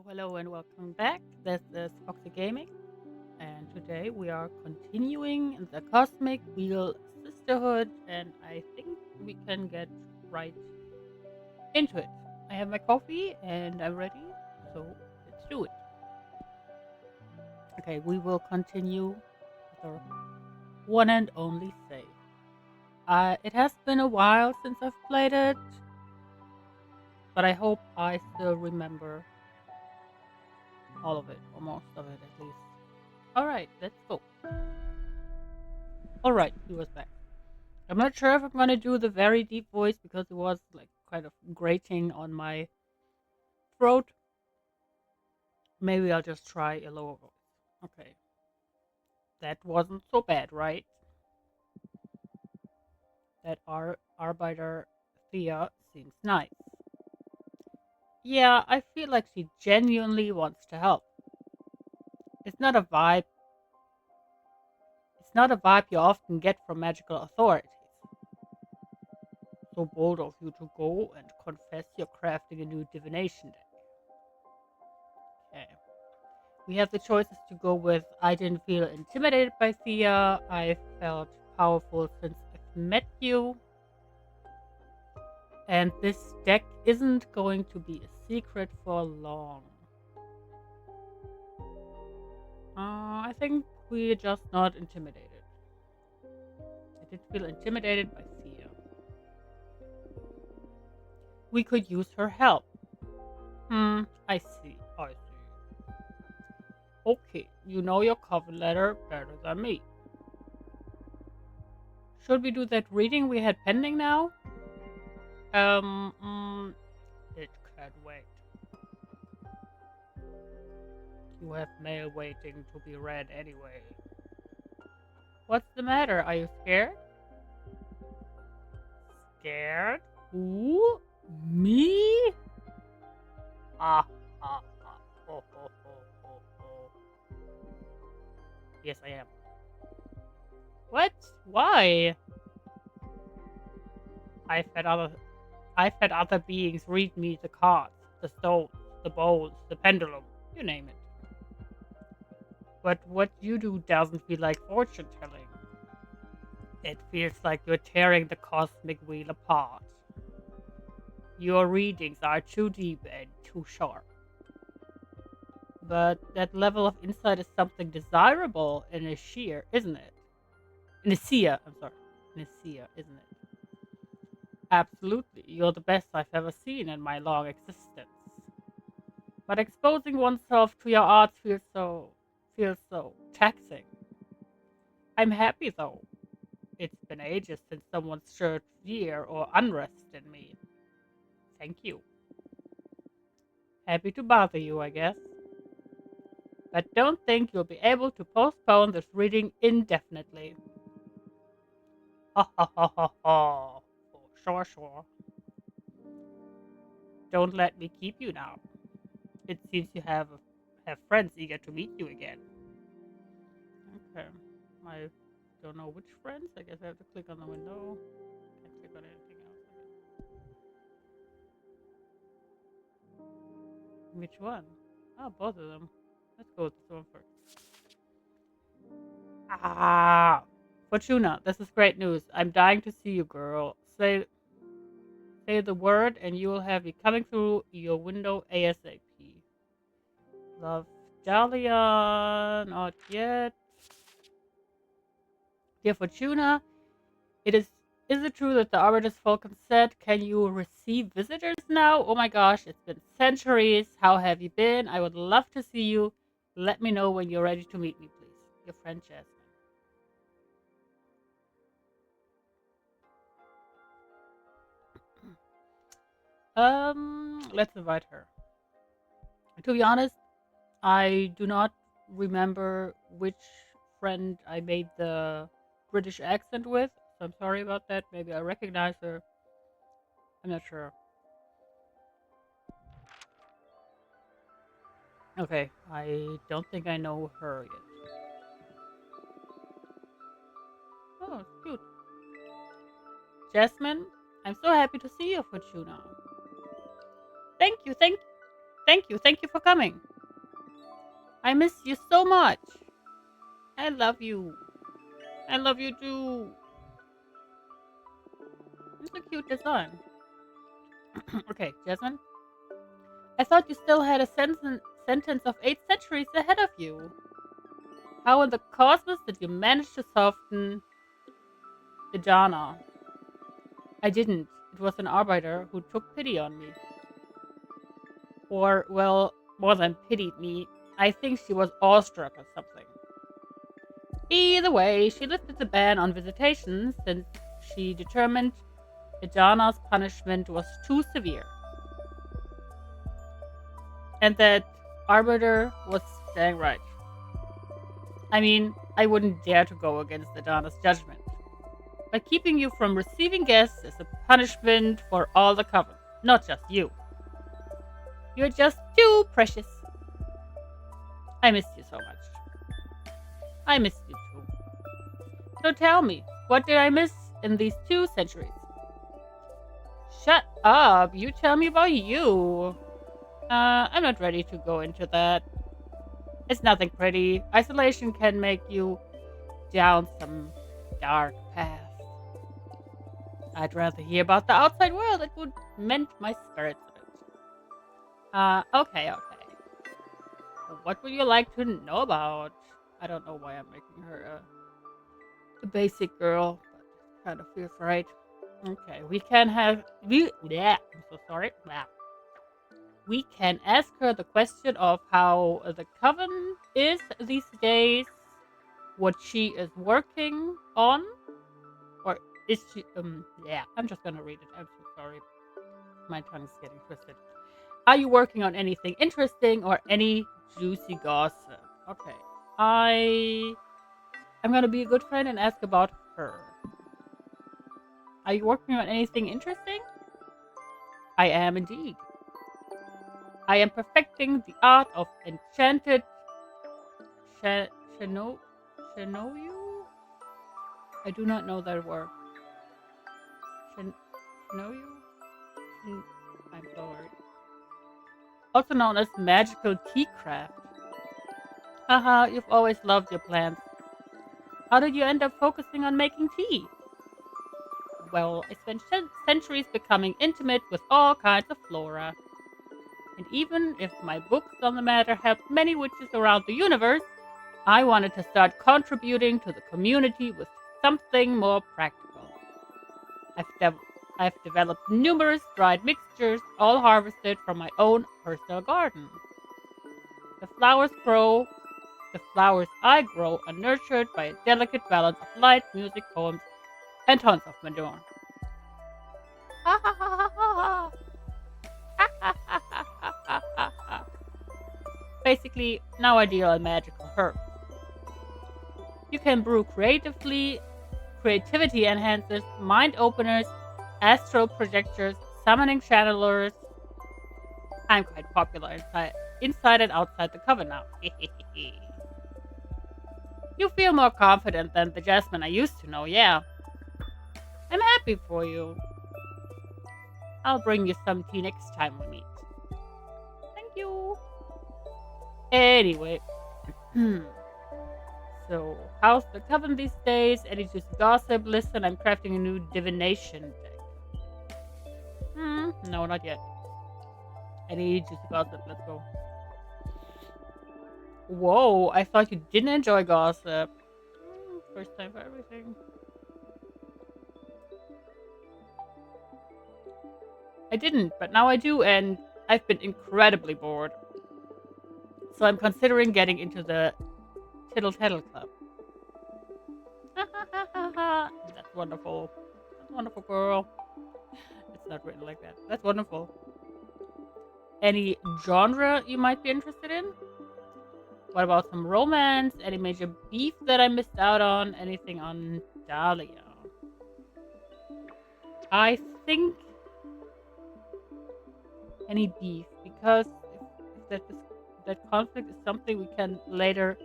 Hello, and welcome back. This is Foxy Gaming, and today we are continuing in the Cosmic Wheel Sisterhood, and I think we can get right into it. I have my coffee and I'm ready, so let's do it. Okay, we will continue with our one and only save. It has been a while since I've played it, but I hope I still remember all of it, or most of it at least. Alright, let's go. Alright, he was back. I'm not sure if I'm gonna do the very deep voice because it was like kind of grating on my throat. Maybe I'll just try a lower voice. Okay. That wasn't so bad, right? That Arbeiter Thea seems nice. Yeah, I feel like she genuinely wants to help. It's not a vibe. It's not a vibe you often get from magical authorities. So bold of you to go and confess you're crafting a new divination deck. Okay. We have the choices to go with I didn't feel intimidated by Thea. I felt powerful since I've met you. And this deck isn't going to be a secret for long. I think we're just not intimidated. I did feel intimidated by Thea. We could use her help. I see. I see. Okay, you know your cover letter better than me. Should we do that reading we had pending now? It can't wait. You have mail waiting to be read anyway. What's the matter? Are you scared? Scared? Who? Me? Ah, ah, ah. Oh, oh, oh, oh, oh. Yes, I am. What? Why? I've had other I've had other beings read me the cards, the stones, the bowls, the pendulum, you name it. But what you do doesn't feel like fortune telling. It feels like you're tearing the cosmic wheel apart. Your readings are too deep and too sharp. But that level of insight is something desirable in a sheer, isn't it? In a seer, I'm sorry. In a seer, isn't it? Absolutely. You're the best I've ever seen in my long existence. But exposing oneself to your arts feels so taxing. I'm happy though. It's been ages since someone showed fear or unrest in me. Thank you. Happy to bother you, I guess. But don't think you'll be able to postpone this reading indefinitely. Ha ha ha ha ha. Oh, sure, sure. Don't let me keep you now. It seems you have friends eager to meet you again. Okay. I don't know which friends. I guess I have to click on the window. Can't click on anything else. Which one? Oh, both of them. Let's go with this one first. Ah, Fortuna, this is great news. I'm dying to see you, girl. Say the word, and you will have me coming through your window ASAP. Love, Dahlia, not yet. Dear Fortuna, it is. Is it true that the Arbiter's Falcon said, can you receive visitors now? Oh my gosh, it's been centuries. How have you been? I would love to see you. Let me know when you're ready to meet me, please. Your friend Jasmine. Let's invite her. To be honest, I do not remember which friend I made the British accent with, so I'm sorry about that. Maybe I recognize her. I'm not sure. Okay, I don't think I know her yet. Oh, it's cute. Jasmine, I'm so happy to see you, Fortuna. Thank you, Thank you. Thank you for coming. I miss you so much. I love you. I love you too. It's a cute design. Okay, Jasmine. I thought you still had a sentence of 8 centuries ahead of you. How in the cosmos did you manage to soften the Jana? I didn't. It was an arbiter who took pity on me. Or, well, more than pitied me. I think she was awestruck or something. Either way, she lifted the ban on visitations since she determined Ijana's punishment was too severe. And that arbiter was dang right. I mean, I wouldn't dare to go against Ijana's judgment. But keeping you from receiving guests is a punishment for all the coven, not just you. You're just too precious. I missed you so much. I missed you too. So tell me, what did I miss in these 2 centuries? Shut up! You tell me about you. I'm not ready to go into that. It's nothing pretty. Isolation can make you down some dark path. I'd rather hear about the outside world. It would mend my spirits a bit. Okay. What would you like to know about? I don't know why I'm making her a basic girl, but kind of feels right. Okay, I'm so sorry. Blah. We can ask her the question of how the coven is these days, what she is working on, or is she, yeah, I'm just gonna read it. I'm so sorry. My tongue's getting twisted. Are you working on anything interesting or any juicy gossip? Okay. I'm gonna be a good friend and ask about her. Are you working on anything interesting? I am indeed. I am perfecting the art of enchanted Shano Shanoyu? I do not know that word. Shanoyu? I'm sorry. Also known as magical tea craft. Haha, you've always loved your plants. How did you end up focusing on making tea? Well, I spent centuries becoming intimate with all kinds of flora. And even if my books on the matter helped many witches around the universe, I wanted to start contributing to the community with something more practical. I've developed numerous dried mixtures, all harvested from my own personal garden. The flowers I grow are nurtured by a delicate balance of light, music, poems, and tons of manure. Basically, now I deal in magical herbs. You can brew creativity enhancers, mind openers, astral projectors, summoning channelers. I'm quite popular inside and outside the coven now. You feel more confident than the Jasmine I used to know, yeah. I'm happy for you. I'll bring you some tea next time we meet. Thank you. Anyway. So, how's the coven these days? Any juicy gossip? Listen, I'm crafting a new divination deck. No, not yet. Any juicy gossip? Let's go. Whoa, I thought you didn't enjoy gossip. First time for everything. I didn't, but now I do, and I've been incredibly bored. So I'm considering getting into the Tittle Tattle Club. That's wonderful. That's wonderful, girl. It's not written like that. That's wonderful. Any genre you might be interested in? What about some romance? Any major beef that I missed out on? Anything on Dahlia? I think any beef, because if that conflict is something we can later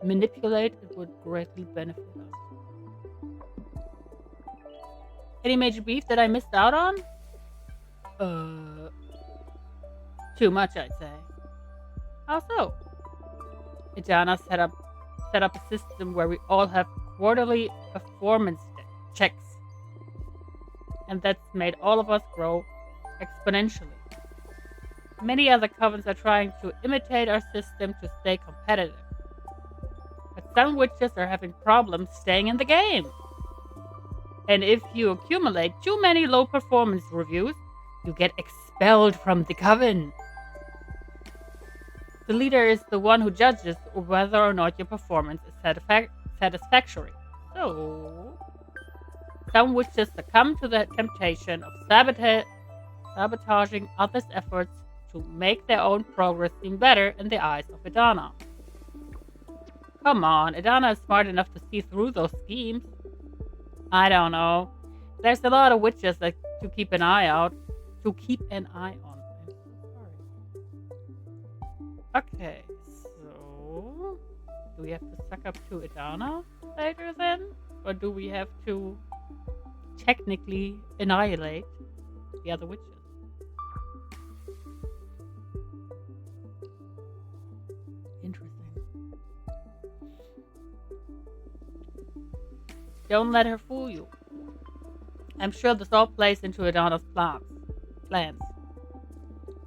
manipulate, it would greatly benefit us. Any major beef that I missed out on? Too much, I'd say. How so? Idana set up a system where we all have quarterly performance checks, and that's made all of us grow exponentially. Many other covens are trying to imitate our system to stay competitive, but some witches are having problems staying in the game. And if you accumulate too many low performance reviews, you get expelled from the coven. The leader is the one who judges whether or not your performance is satisfactory. So, some witches succumb to the temptation of sabotaging others' efforts to make their own progress seem better in the eyes of Idana. Come on, Idana is smart enough to see through those schemes. I don't know. There's a lot of witches that to keep an eye out. To keep an eye on. I'm so sorry. Okay, so do we have to suck up to Idana later then? Or do we have to technically annihilate the other witches? Interesting. Don't let her fool you. I'm sure this all plays into Idana's plans.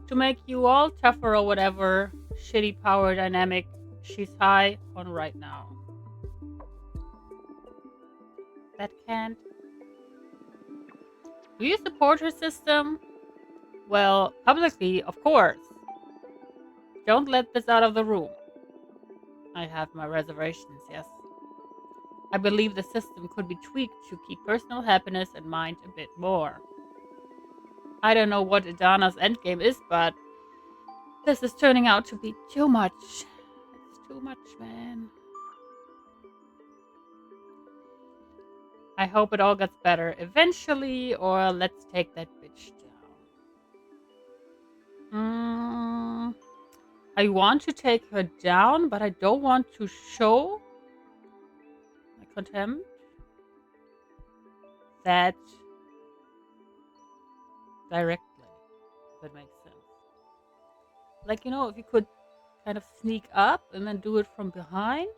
To make you all tougher or whatever shitty power dynamic she's high on right now. That can't. Do you support her system? Well, publicly, of course. Don't let this out of the room. I have my reservations, yes. I believe the system could be tweaked to keep personal happiness in mind a bit more. I don't know what Idana's endgame is, but this is turning out to be too much. It's too much, man. I hope it all gets better eventually, or let's take that bitch down. I want to take her down, but I don't want to show my contempt. That directly. If that makes sense. Like, if you could kind of sneak up and then do it from behind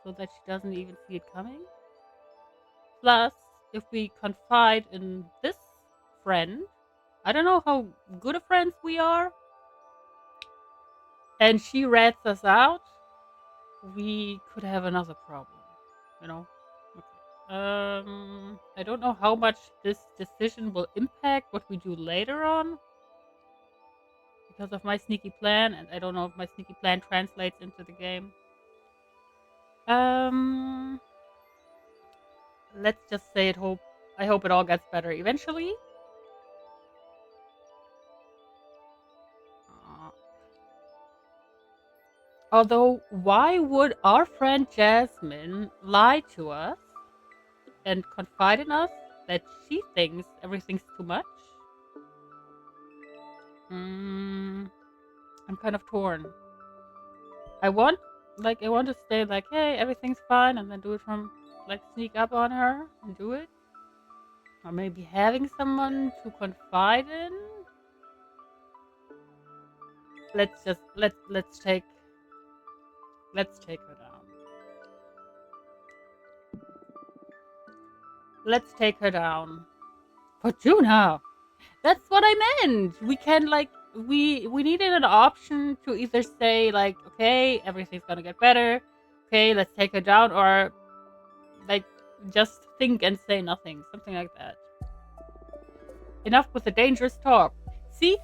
so that she doesn't even see it coming. Plus, if we confide in this friend, I don't know how good of friends we are, and she rats us out, we could have another problem, you know? I don't know how much this decision will impact what we do later on because of my sneaky plan, and I don't know if my sneaky plan translates into the game. Um, let's just say I hope it all gets better eventually. Although, why would our friend Jasmine lie to us and confide in us that she thinks everything's too much? I'm kind of torn. I want to stay like, hey, everything's fine, and then do it from sneak up on her and do it, or maybe having someone to confide in. Let's take her down. Let's take her down. Fortuna! That's what I meant! We can, we needed an option to either say, okay, everything's gonna get better, okay, let's take her down, or, just think and say nothing. Something like that. Enough with the dangerous talk. See,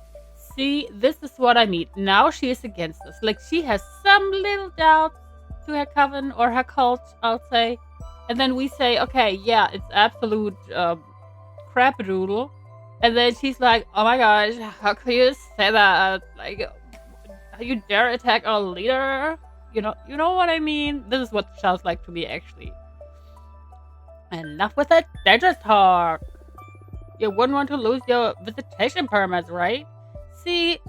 this is what I mean. Now she is against us. She has some little doubts to her coven or her cult, I'll say. And then we say, okay, yeah, it's absolute crapadoodle. And then she's like, oh my gosh, how could you say that? How you dare attack our leader? You know what I mean? This is what it sounds like to me, actually. Enough with that dangerous talk. You wouldn't want to lose your visitation permits, right? See,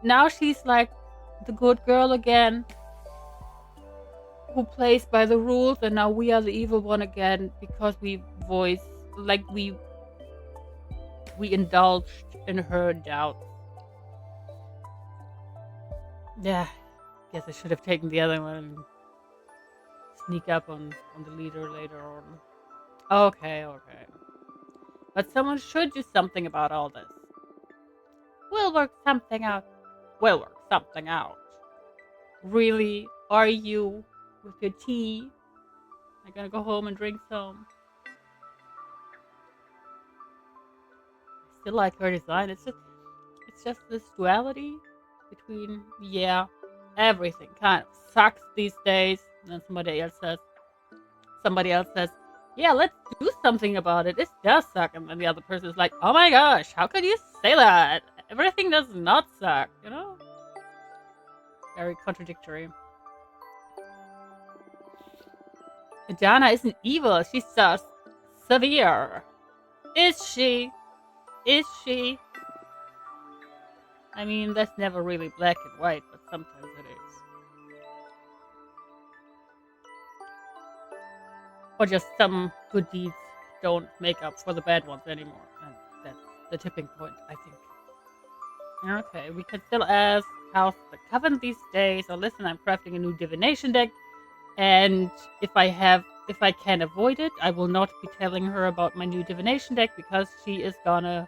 now she's like the good girl again, who plays by the rules, and now we are the evil one again because we indulged in her doubts. Yeah, guess I should have taken the other one and sneak up on the leader later on. Okay, okay. But someone should do something about all this. We'll work something out. We'll work something out. Really? Are you with your tea? I'm gonna go home and drink some. I still like her design. It's just this duality between, yeah, everything kind of sucks these days. And then somebody else says, yeah, let's do something about it. This does suck. And then the other person is like, oh my gosh, how could you say that? Everything does not suck, you know? Very contradictory. Adana isn't evil. She's just severe. Is she? Is she? I mean, that's never really black and white, but sometimes it is. Or just some good deeds don't make up for the bad ones anymore. And that's the tipping point, I think. Okay, we can still ask how's the coven these days. Or listen, I'm crafting a new divination deck, and if I can avoid it, I will not be telling her about my new divination deck because she is gonna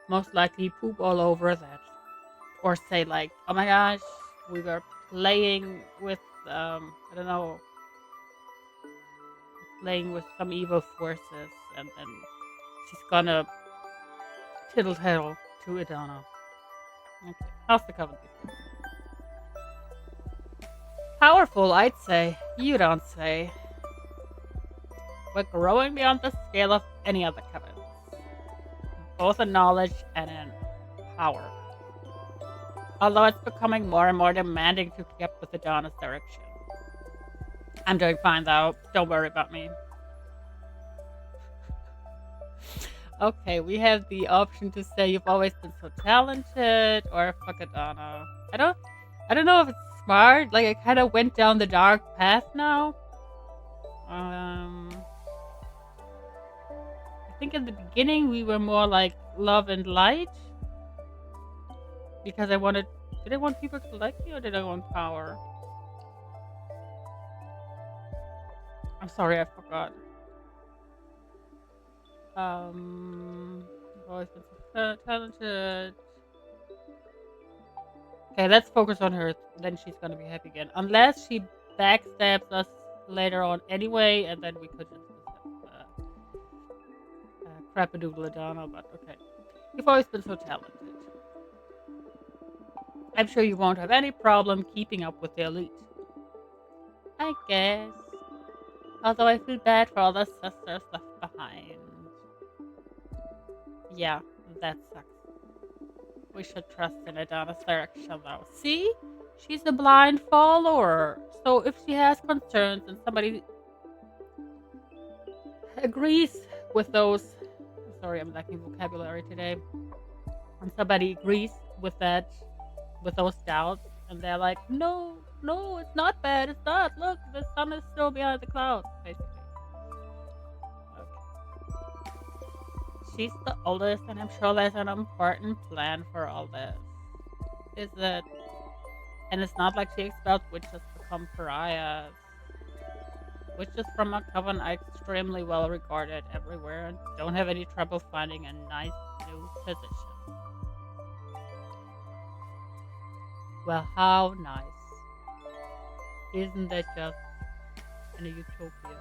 most likely poop all over that, or say like, "Oh my gosh, we were playing with I don't know, playing with some evil forces," and then she's gonna tittle tattle to Adana. Okay, how's the coven these days? Powerful, I'd say. You don't say. We're growing beyond the scale of any other coven, both in knowledge and in power. Although it's becoming more and more demanding to keep up with Adana's direction. I'm doing fine though. Don't worry about me. Okay, we have the option to say you've always been so talented, or fuck Adana. I don't know if it's smart. Like I kind of went down the dark path now. I think in the beginning we were more like love and light because I wanted. Did I want people to like me or did I want power? I'm sorry, I forgot. I've always been so talented. Okay, let's focus on her. Then she's gonna be happy again. Unless she backstabs us later on anyway, and then we could just crap-a-doodle Adana, but okay. You've always been so talented. I'm sure you won't have any problem keeping up with the elite. I guess. Although I feel bad for all the sisters left behind. Yeah, that sucks. We should trust in Adana's direction though. See? She's a blind follower. So if she has concerns and somebody agrees with those... Sorry, I'm lacking vocabulary today. When somebody agrees with that, with those doubts, and they're like, no, no, it's not bad, it's not. Look, the sun is still behind the clouds, basically. Okay. She's the oldest, and I'm sure there's an important plan for all this. Is it? And it's not like she expels witches to become pariahs. Witches from a coven are extremely well regarded everywhere and don't have any trouble finding a nice new position. Well, how nice. Isn't that just in a utopia?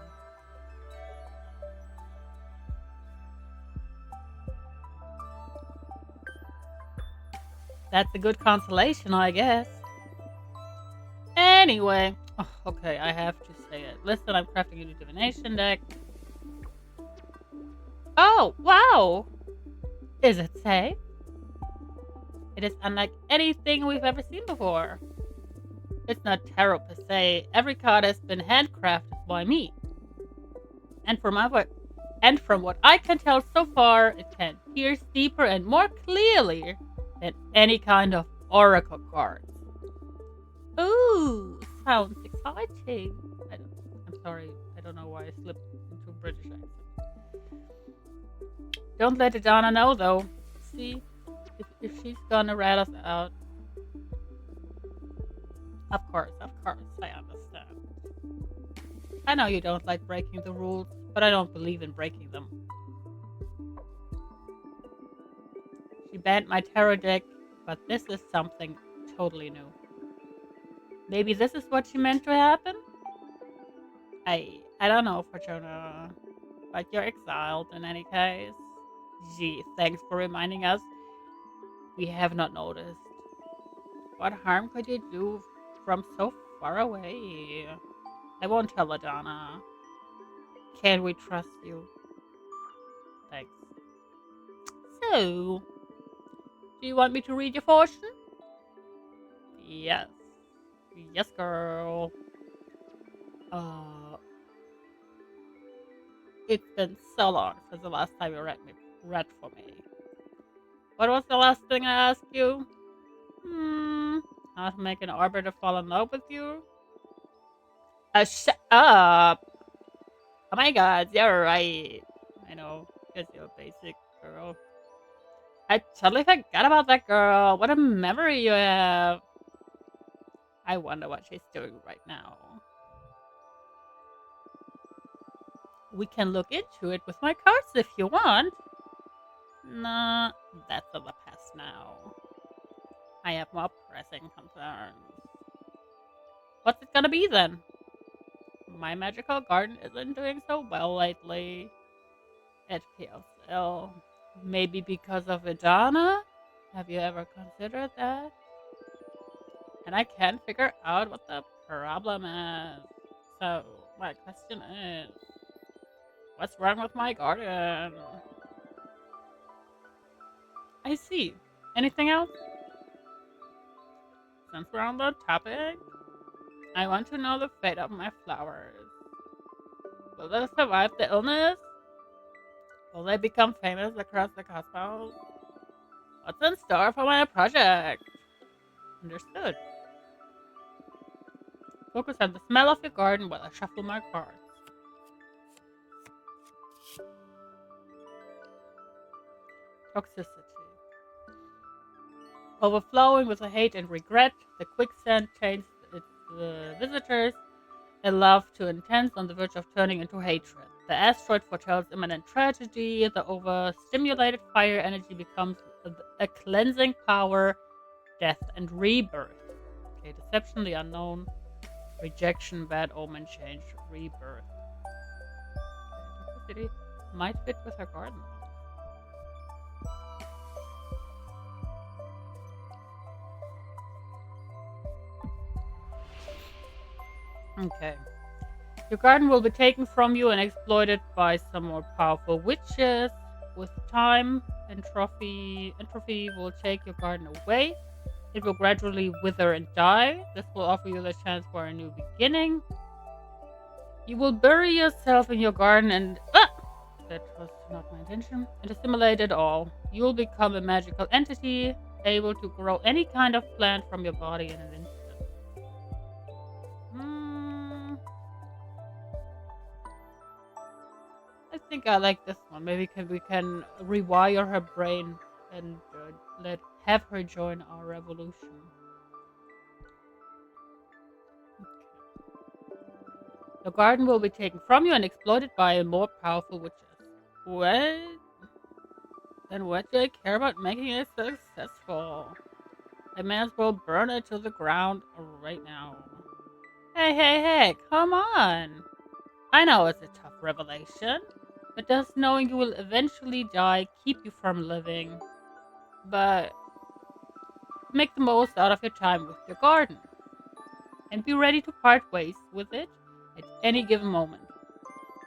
That's a good consolation, I guess. Anyway, okay, I have to say it. Listen, I'm crafting a new divination deck. Oh, wow! Is it safe? It is unlike anything we've ever seen before. It's not tarot per se. Every card has been handcrafted by me. And from what I can tell so far, it can pierce deeper and more clearly than any kind of oracle cards. Ooh, sounds exciting. I'm sorry, I don't know why I slipped into a British accent. Don't let Adana know though. See, if she's gonna rat us out. of course, I understand. I know you don't like breaking the rules, but I don't believe in breaking them. She banned my tarot deck, but this is something totally new. Maybe this is what she meant to happen? I don't know, Fortuna, but you're exiled in any case. Gee, thanks for reminding us. We have not noticed. What harm could you do from so far away? I won't tell Adana. Can we trust you? Thanks. So, do you want me to read your fortune? Yes. Yes, girl. Uh, it's been so long since the last time you read for me. What was the last thing I asked you? Hmm. How to make an arbiter fall in love with you? Shut up! Oh my god, you're right. I know, because you're a basic girl. I totally forgot about that girl. What a memory you have. I wonder what she's doing right now. We can look into it with my cards if you want. Nah, that's in the past now. I have more pressing concerns. What's it gonna be then? My magical garden isn't doing so well lately. It feels ill. Maybe because of Idana? Have you ever considered that? And I can't figure out what the problem is. So, my question is, what's wrong with my garden? I see. Anything else? Since we're on the topic, I want to know the fate of my flowers. Will they survive the illness? Will they become famous across the cosmos? What's in store for my project? Understood. Focus on the smell of your garden while I shuffle my cards. Toxicity. Overflowing with hate and regret, the quicksand chains its visitors, a love too intense on the verge of turning into hatred. The asteroid foretells imminent tragedy. The overstimulated fire energy becomes a cleansing power, death, and rebirth. Okay, deception, the unknown, rejection, bad omen, change, rebirth. Okay, toxicity might fit with her garden. Okay. Your garden will be taken from you and exploited by some more powerful witches. With time, entropy will take your garden away. It will gradually wither and die. This will offer you the chance for a new beginning. You will bury yourself in your garden and that was not my intention. And assimilate it all. You will become a magical entity, able to grow any kind of plant from your body in an instant. I think I like this one. Maybe we can rewire her brain and have her join our revolution. The garden will be taken from you and exploited by more powerful witches. What? Then what do I care about making it successful? I may as well burn it to the ground right now. Hey, come on! I know it's a tough revelation, but does knowing you will eventually die keep you from living? But make the most out of your time with your garden. And be ready to part ways with it at any given moment.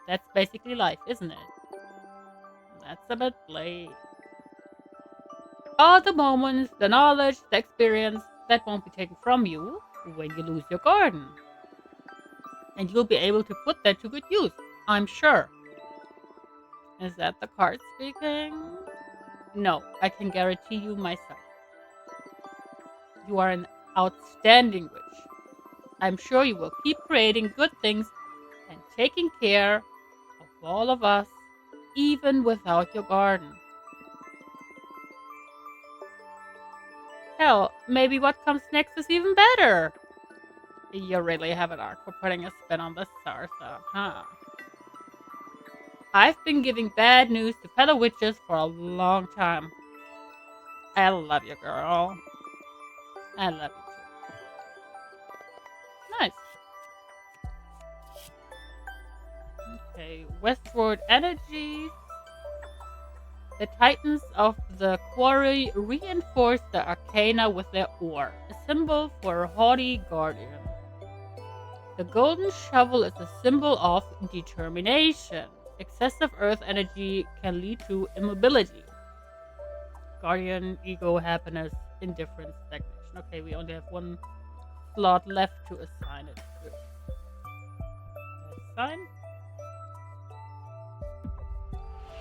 That's basically life, isn't it? That's a bit late. All the moments, the knowledge, the experience, that won't be taken from you when you lose your garden. And you'll be able to put that to good use, I'm sure. Is that the card speaking? No, I can guarantee you myself. You are an outstanding witch. I'm sure you will keep creating good things and taking care of all of us, even without your garden. Hell, maybe what comes next is even better. You really have an arc for putting a spin on the star stuff, huh? I've been giving bad news to fellow witches for a long time. I love you, girl. I love you too. Nice. Okay, westward energies. The Titans of the Quarry reinforce the arcana with their ore, a symbol for a haughty guardian. The golden shovel is a symbol of determination. Excessive earth energy can lead to immobility. Guardian, ego, happiness, indifference, stagnation. Okay, we only have one slot left to assign it to. Assign.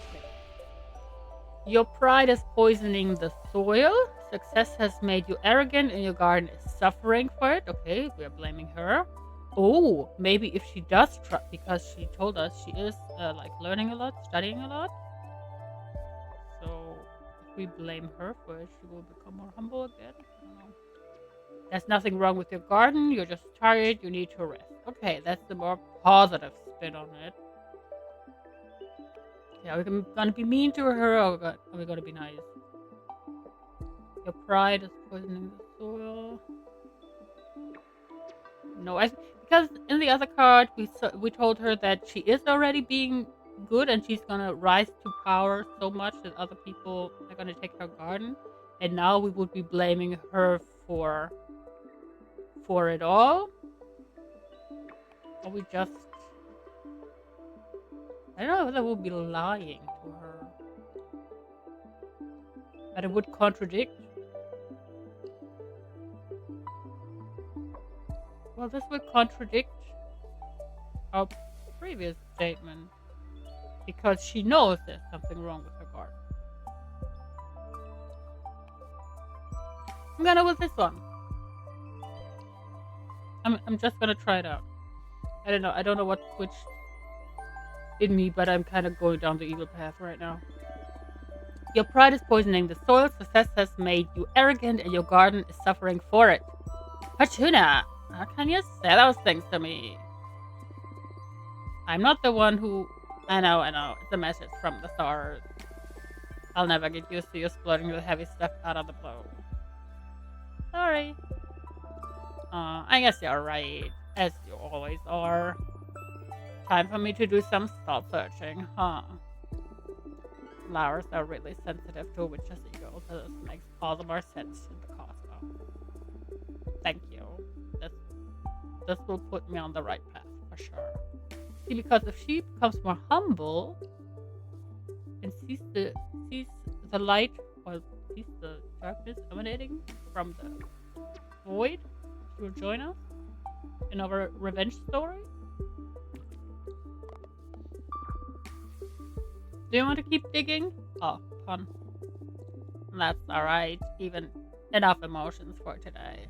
Okay. Your pride is poisoning the soil. Success has made you arrogant and your garden is suffering for it. Okay, we are blaming her. Oh, maybe if she does try, because she told us she is like learning a lot, studying a lot. So if we blame her for it, she will become more humble again. I don't know. There's nothing wrong with your garden. You're just tired. You need to rest. Okay, that's the more positive spin on it. Okay, are we gonna be mean to her or are we gonna be nice? Your pride is poisoning the soil. No, because in the other card we told her that she is already being good and she's gonna rise to power so much that other people are gonna take her garden, and now we would be blaming her for it all. Or we just, I don't know whether we'll be lying to her, but it would contradict. Well, this would contradict our previous statement because she knows there's something wrong with her garden. I'm gonna with this one. I'm just gonna try it out. I don't know. I don't know what switched in me, but I'm kind of going down the evil path right now. Your pride is poisoning the soil. Success has made you arrogant, and your garden is suffering for it. Fortuna, how can you say those things to me? I'm not the one who. I know. It's a message from the stars. I'll never get used to you splurting the heavy stuff out of the blue. Sorry. I guess you're right, as you always are. Time for me to do some soul searching, huh? Flowers are really sensitive to a witch's ego, so this makes all the more sense in the cosmos. Thank you. This this will put me on the right path for sure. See, because if she becomes more humble and sees the light or sees the darkness emanating from the void, she will join us in our revenge story. Do you want to keep digging? Oh, pun. That's alright. Even enough emotions for today.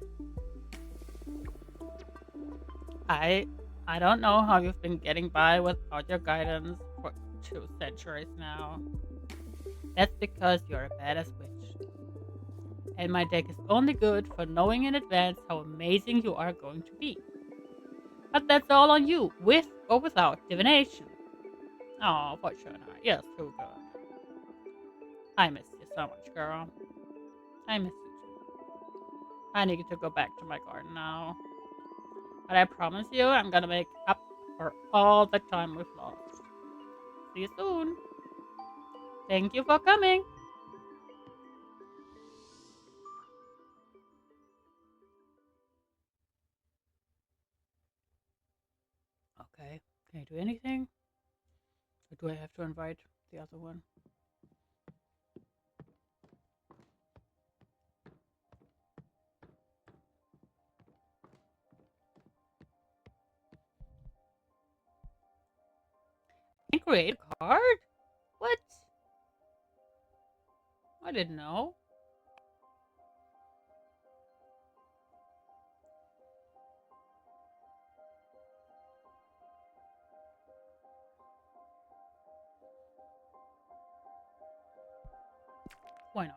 I I don't know how you've been getting by without your guidance for 2 centuries now. That's because you're a badass witch. And my deck is only good for knowing in advance how amazing you are going to be. But that's all on you, with or without divination. Oh, Fortuna, you're so good. I miss you so much, girl. I miss you too. I need to go back to my garden now. But I promise you, I'm gonna make up for all the time we've lost. See you soon. Thank you for coming. Okay, can I do anything? Or do I have to invite the other one? Can I create a card? What? I didn't know. Why not?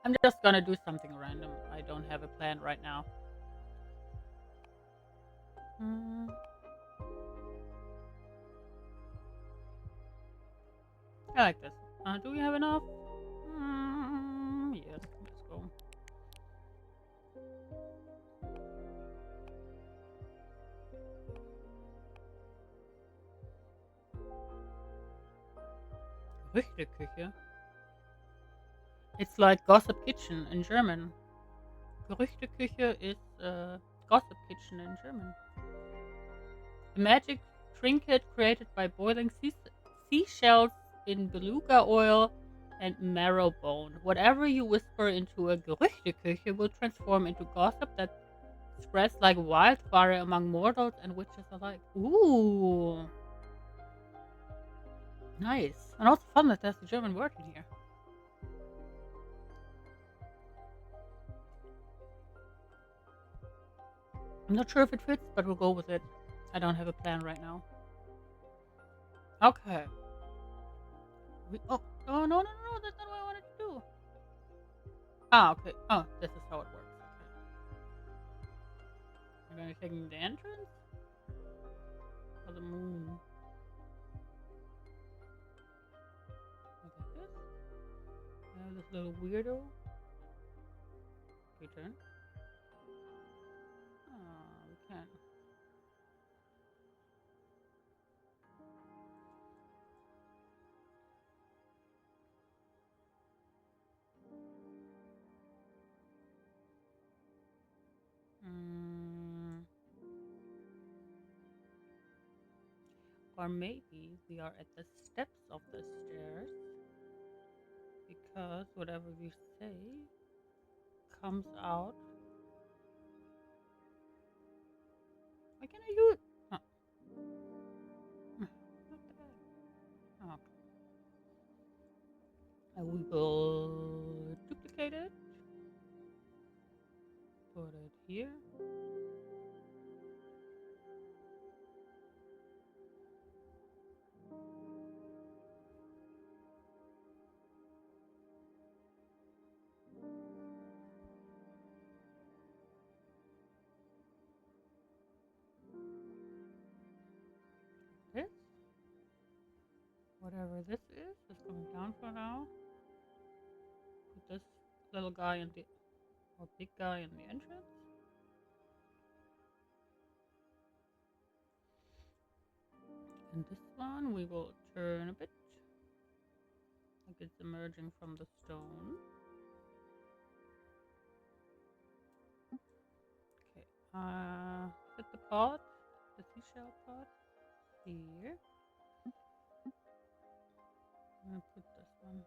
I'm just gonna do something random. I don't have a plan right now. Mm, I like this. Do we have enough? Yes, let's go. Gerüchteküche. It's like gossip kitchen in German. Gerüchteküche is gossip kitchen in German. A magic trinket created by boiling seashells in beluga oil and marrowbone. Whatever you whisper into a Gerüchteküche will transform into gossip that spreads like wildfire among mortals and witches alike. Ooh, nice. And also fun that there's a German word in here. I'm not sure if it fits, but we'll go with it. I don't have a plan right now. Okay. Oh, no, that's not what I wanted to do. Ah, okay. Oh, this is how it works. Okay. I'm gonna take the entrance or the moon. Look at this. I have this little weirdo. Return. Oh, we can. Mm, or maybe we are at the steps of the stairs because whatever we say comes out. Why can't I use? Huh. What the heck? Oh, okay. We will duplicate it. Put it here. This, whatever this is coming down for now. Put this little guy in the, or big guy in the entrance. And this one we will turn a bit, like it's emerging from the stone. Okay, put the pot, the seashell pot here. I'm gonna put this one.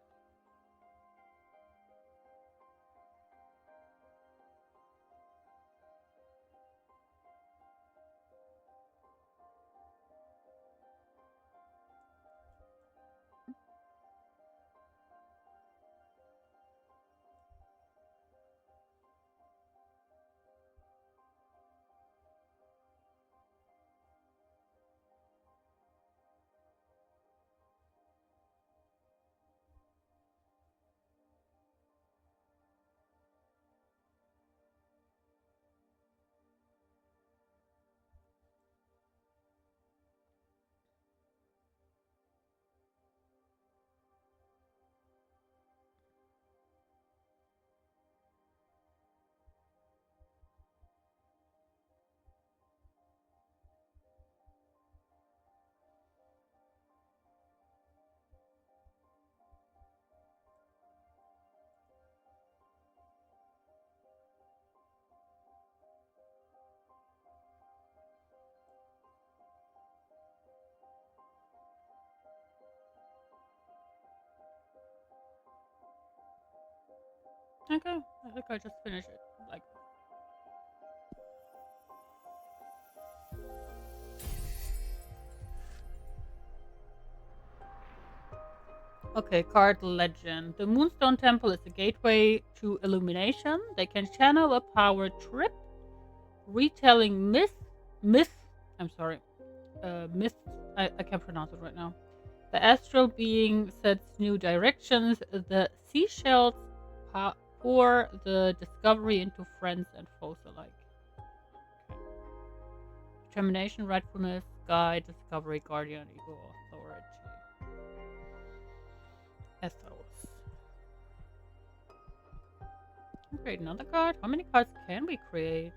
Okay, I think I just finished it. Like, okay, card legend. The Moonstone Temple is a gateway to illumination. They can channel a power trip, retelling myth. I'm sorry, myth. I can't pronounce it right now. The astral being sets new directions. The seashells pour the discovery into friends and foes alike. Determination, rightfulness, guide, discovery, guardian, ego, authority. Ethos. Create another card. How many cards can we create?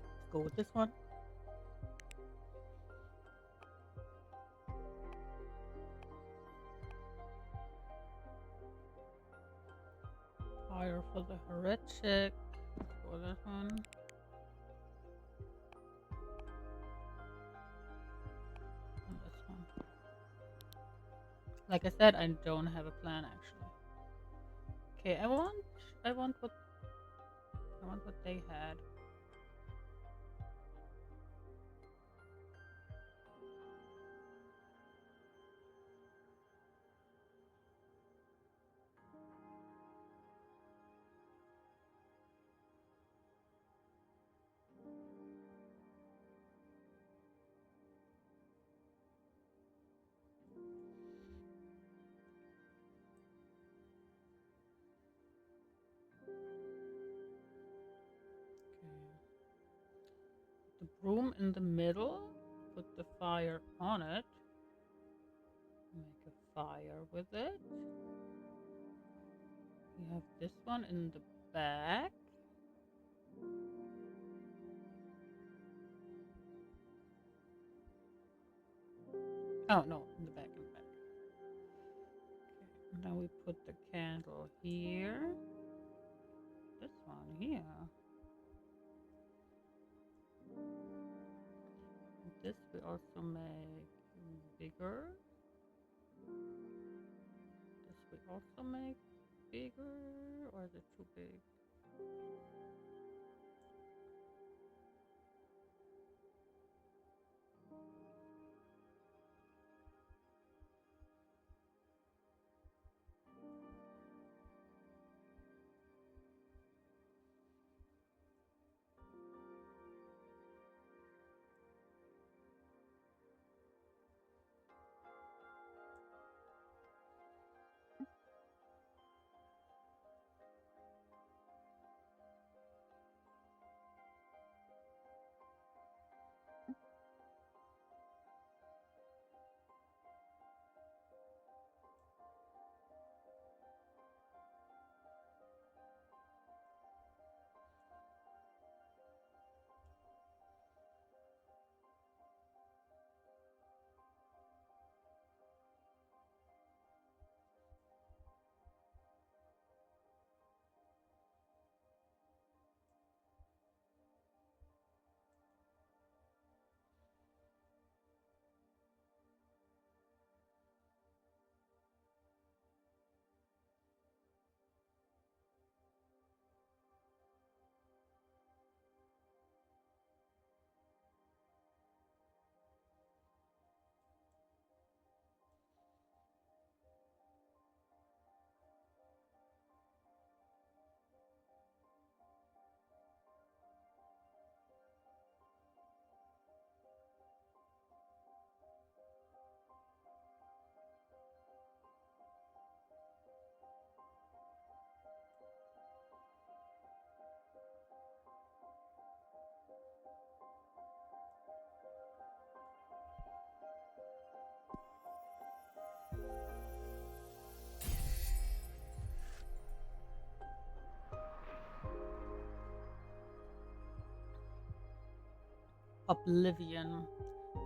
Let's go with this one. Fire for the heretic. Let's go with this one. And this one. Like I said, I don't have a plan actually. Okay, I want what they had. The broom in the middle, put the fire on it, make a fire with it. We have this one in the back. Oh no, in the back, in the back. Okay, now we put the candle here. This one here. This we also make bigger. This we also make bigger, or is it too big? Oblivion.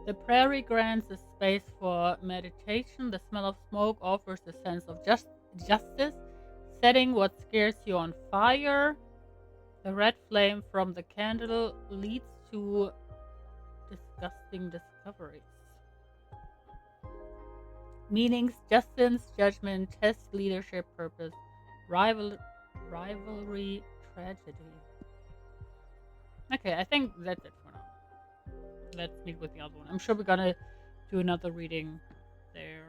The prairie grants a space for meditation. The smell of smoke offers a sense of justice, setting what scares you on fire. The red flame from the candle leads to disgusting discoveries. Meanings, justice, judgment, test, leadership, purpose, rivalry, tragedy. Okay, I think that's it for now. Let's meet with the other one. I'm sure we're gonna do another reading there.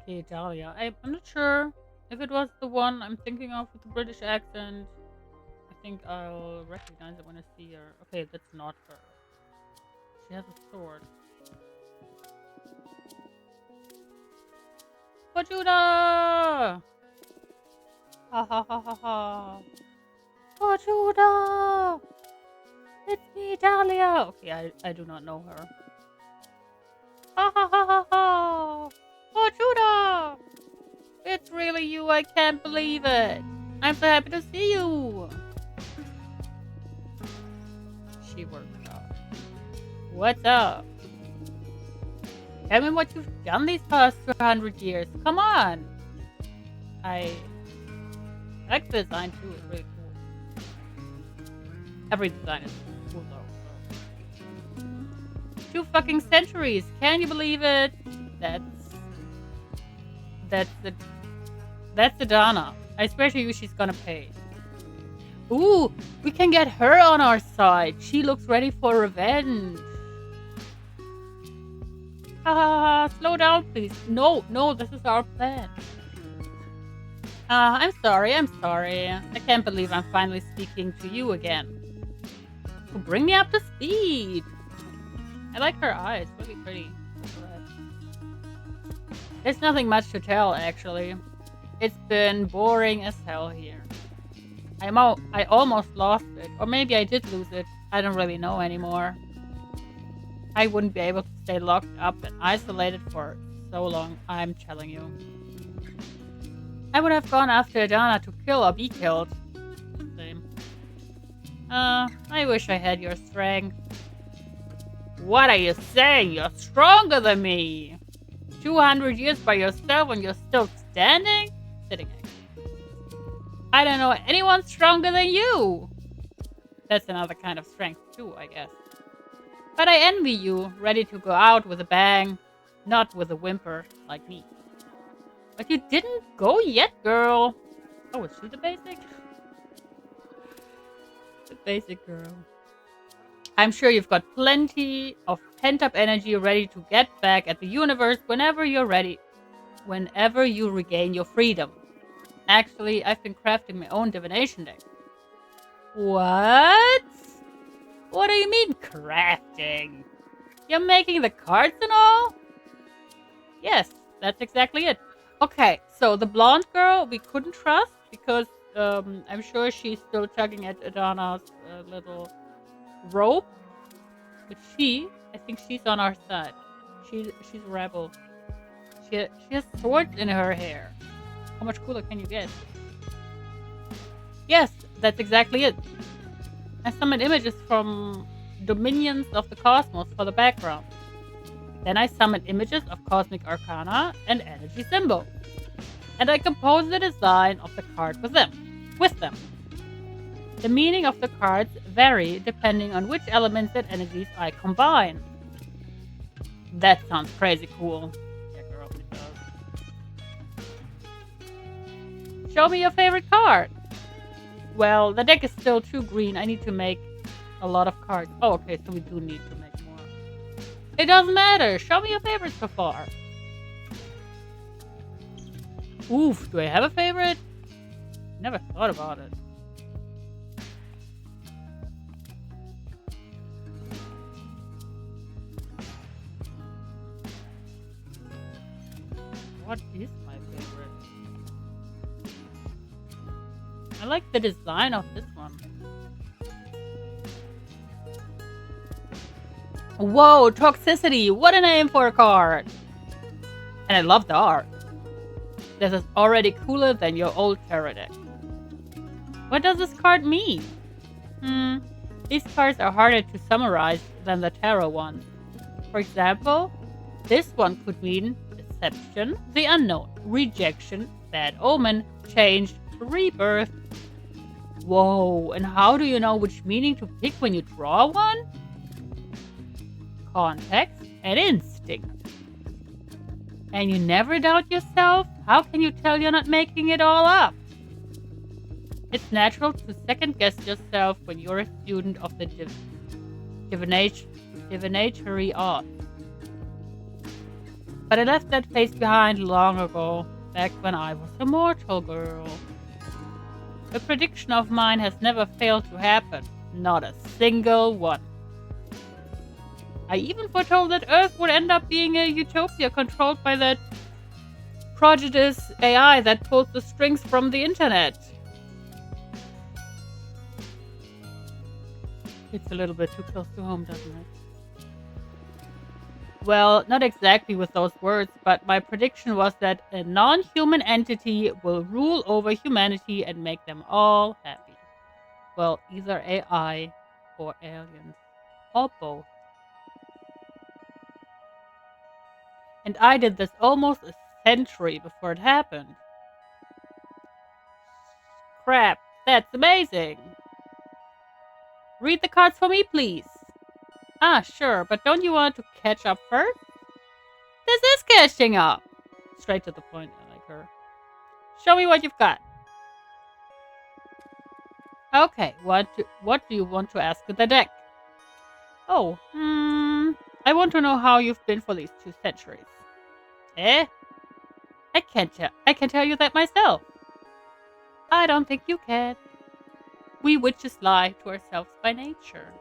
Okay, Dahlia. I'm not sure if it was the one I'm thinking of with the British accent. I think I'll recognize it when I see her. Okay, that's not her. She has a sword. Pojuda! Ha ha ha ha ha. Pojuda! It's me, Dahlia! Okay, I do not know her. Ha ha ha ha ha! Pojuda! It's really you, I can't believe it! I'm so happy to see you! She works out. What's up? Tell me what you've done these past 200 years. Come on! I like the design too, it's really cool. Every design is cool though. 2 fucking centuries! Can you believe it? That's the Donna. I swear to you she's gonna pay. Ooh, we can get her on our side. She looks ready for revenge. Ha ha ha, slow down please. No, this is our plan. I'm sorry. I can't believe I'm finally speaking to you again. So bring me up to speed. I like her eyes, really pretty. There's nothing much to tell, actually. It's been boring as hell here. I almost lost it, or maybe I did lose it. I don't really know anymore. I wouldn't be able to stay locked up and isolated for so long, I'm telling you. I would have gone after Adana to kill or be killed. Same. I wish I had your strength. What are you saying? You're stronger than me! 200 years by yourself and you're still standing? Sitting actually. I don't know anyone stronger than you! That's another kind of strength too, I guess. But I envy you, ready to go out with a bang, not with a whimper like me. But you didn't go yet, girl. Oh, is she the basic? The basic girl. I'm sure you've got plenty of pent-up energy ready to get back at the universe whenever you're ready. Whenever you regain your freedom. Actually, I've been crafting my own divination deck. What? What do you mean, crafting? You're making the cards and all? Yes, that's exactly it. Okay, so the blonde girl we couldn't trust because I'm sure she's still tugging at Adana's little rope. But I think she's on our side. She's a rebel. She has swords in her hair. How much cooler can you get? Yes, that's exactly it. I summoned images from Dominions of the Cosmos for the background. Then I summoned images of cosmic arcana and energy symbols. And I composed the design of the card with them. The meaning of the cards vary depending on which elements and energies I combine. That sounds crazy cool. Yeah, girl, it does. Show me your favorite card. Well, the deck is still too green. I need to make a lot of cards. Oh, okay, so we do need to make more. It doesn't matter. Show me your favorites so far. Oof, do I have a favorite? Never thought about it. What is my favorite? I like the design of this one. Whoa, Toxicity! What a name for a card! And I love the art. This is already cooler than your old tarot deck. What does this card mean? These cards are harder to summarize than the tarot ones. For example, this one could mean deception, the unknown, rejection, bad omen, change, rebirth. Whoa, and how do you know which meaning to pick when you draw one? Context and instinct. And you never doubt yourself? How can you tell you're not making it all up? It's natural to second-guess yourself when you're a student of the divinatory arts. But I left that face behind long ago, back when I was a mortal girl. A prediction of mine has never failed to happen. Not a single one. I even foretold that Earth would end up being a utopia controlled by that prodigious AI that pulls the strings from the internet. It's a little bit too close to home, doesn't it? Well, not exactly with those words, but my prediction was that a non-human entity will rule over humanity and make them all happy. Well, either AI or aliens, or both. And I did this almost a century before it happened. Crap, that's amazing! Read the cards for me, please. Ah, sure, but don't you want to catch up first? This is catching up! Straight to the point, I like her. Show me what you've got. Okay, what do you want to ask the deck? Oh, I want to know how you've been for these 2 centuries. Eh? I can tell you that myself. I don't think you can. We witches lie to ourselves by nature.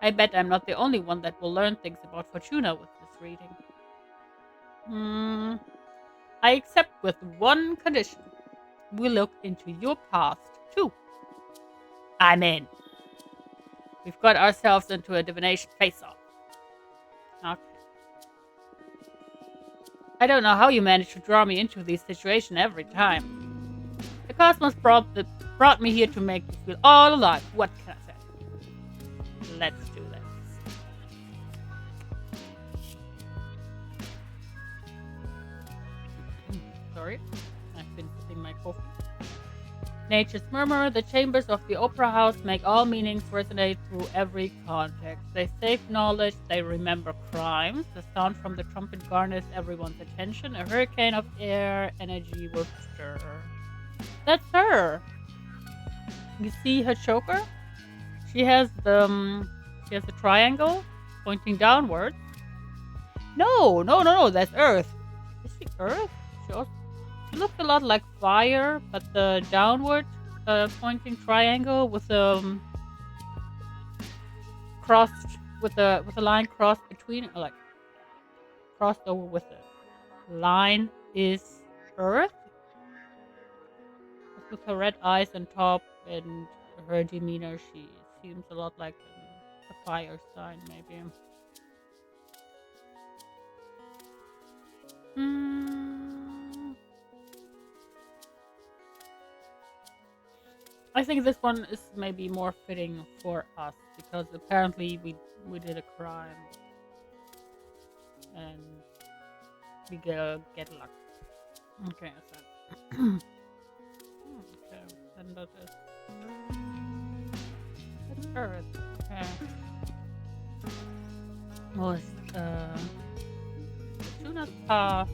I bet I'm not the only one that will learn things about Fortuna with this reading. I accept with one condition. We look into your past, too. I'm in. We've got ourselves into a divination face-off. Okay. I don't know how you manage to draw me into these situations every time. The cosmos brought me here to make you feel all alive. What can I say? Let's do this. Sorry, I've been sipping my coffee. Nature's murmur, the chambers of the opera house make all meanings resonate through every context. They save knowledge, they remember crimes. The sound from the trumpet garners everyone's attention. A hurricane of air energy will stir. That's her. You see her choker? She has the triangle pointing downwards. No, that's Earth. Is she Earth? She looks a lot like fire, but the downward pointing triangle with crossed with a line crossed between, like crossed over with a line is Earth. With her red eyes on top and her demeanor, she seems a lot like a fire sign, maybe. I think this one is maybe more fitting for us because apparently we did a crime and we get luck. Okay, so okay, then that is it's Earth. Okay. Well, it's Fortuna's past.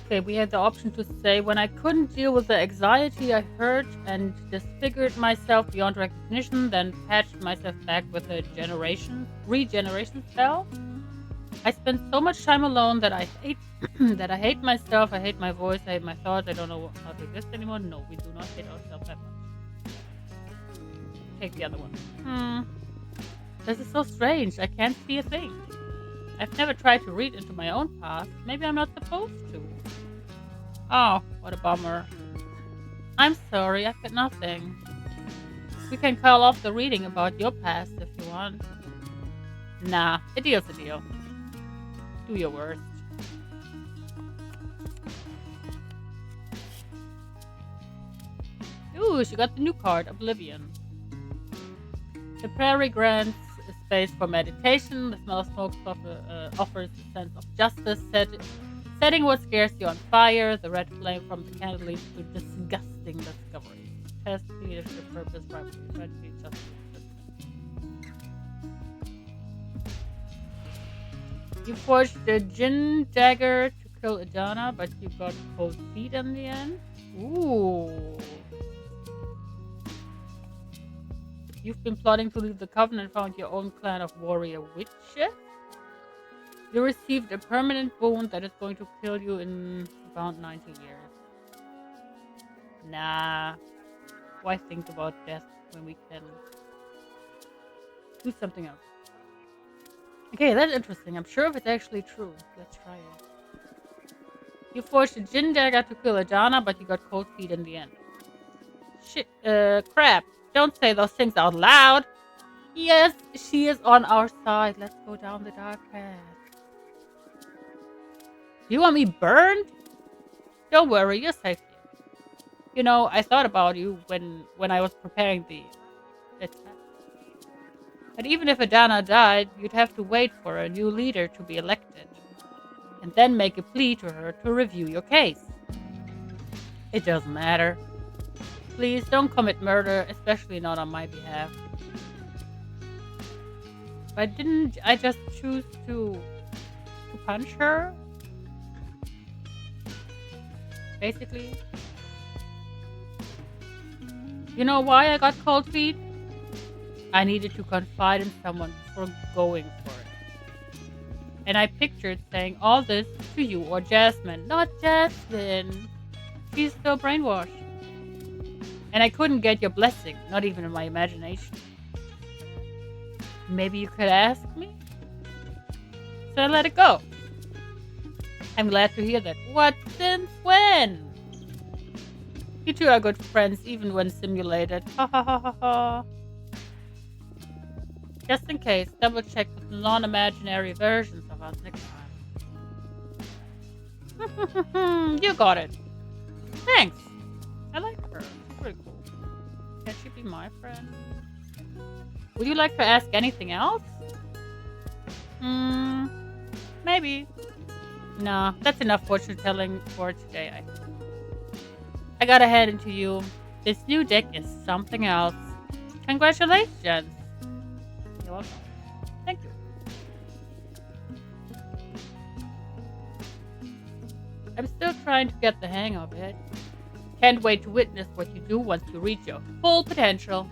Okay, we had the option to say, when I couldn't deal with the anxiety I hurt and disfigured myself beyond recognition, then patched myself back with a regeneration spell. I spent so much time alone that I hate that I hate myself, I hate my voice, I hate my thoughts, I don't know how to exist anymore. No, we do not hate ourselves that much. Take the other one. This is so strange. I can't see a thing. I've never tried to read into my own past. Maybe I'm not supposed to. Oh, what a bummer. I'm sorry, I've got nothing. We can call off the reading about your past if you want. Nah, a deal's a deal. Do your worst. Ooh, she got the new card, Oblivion. The prairie grants a space for meditation. The smell of smoke offers a sense of justice, setting what scares you on fire. The red flame from the candle leads to disgusting discoveries. Test leadership, purpose, rivalry, tragedy, justice, judgment. You forged the Jin dagger to kill Adana, but you got cold feet in the end. Ooh. You've been plotting to leave the coven and found your own clan of warrior witches. You received a permanent wound that is going to kill you in about 90 years. Nah. Why think about death when we can do something else? Okay, that's interesting. I'm sure if it's actually true. Let's try it. You forged a Jin dagger to kill Adana, but you got cold feet in the end. Shit, crap. Don't say those things out loud. Yes, she is on our side. Let's go down the dark path. Do you want me burned? Don't worry, you're safe here. You know, I thought about you when I was preparing the attack. But even if Adana died, you'd have to wait for a new leader to be elected. And then make a plea to her to review your case. It doesn't matter. Please don't commit murder, especially not on my behalf. But didn't I just choose to punch her? Basically. You know why I got cold feet? I needed to confide in someone before going for it. And I pictured saying all this to you or Jasmine. Not Jasmine. She's still brainwashed. And I couldn't get your blessing, not even in my imagination. Maybe you could ask me? So I let it go. I'm glad to hear that. What? Since when? You two are good friends, even when simulated. Ha ha ha ha ha. Just in case, double check with non-imaginary versions of us next time. You got it. Thanks. I like her. She's pretty cool. Can she be my friend? Would you like to ask anything else? Maybe. No, that's enough fortune telling for today. I gotta head into you. This new deck is something else. Congratulations. You're welcome. Thank you. I'm still trying to get the hang of it. Can't wait to witness what you do once you reach your full potential.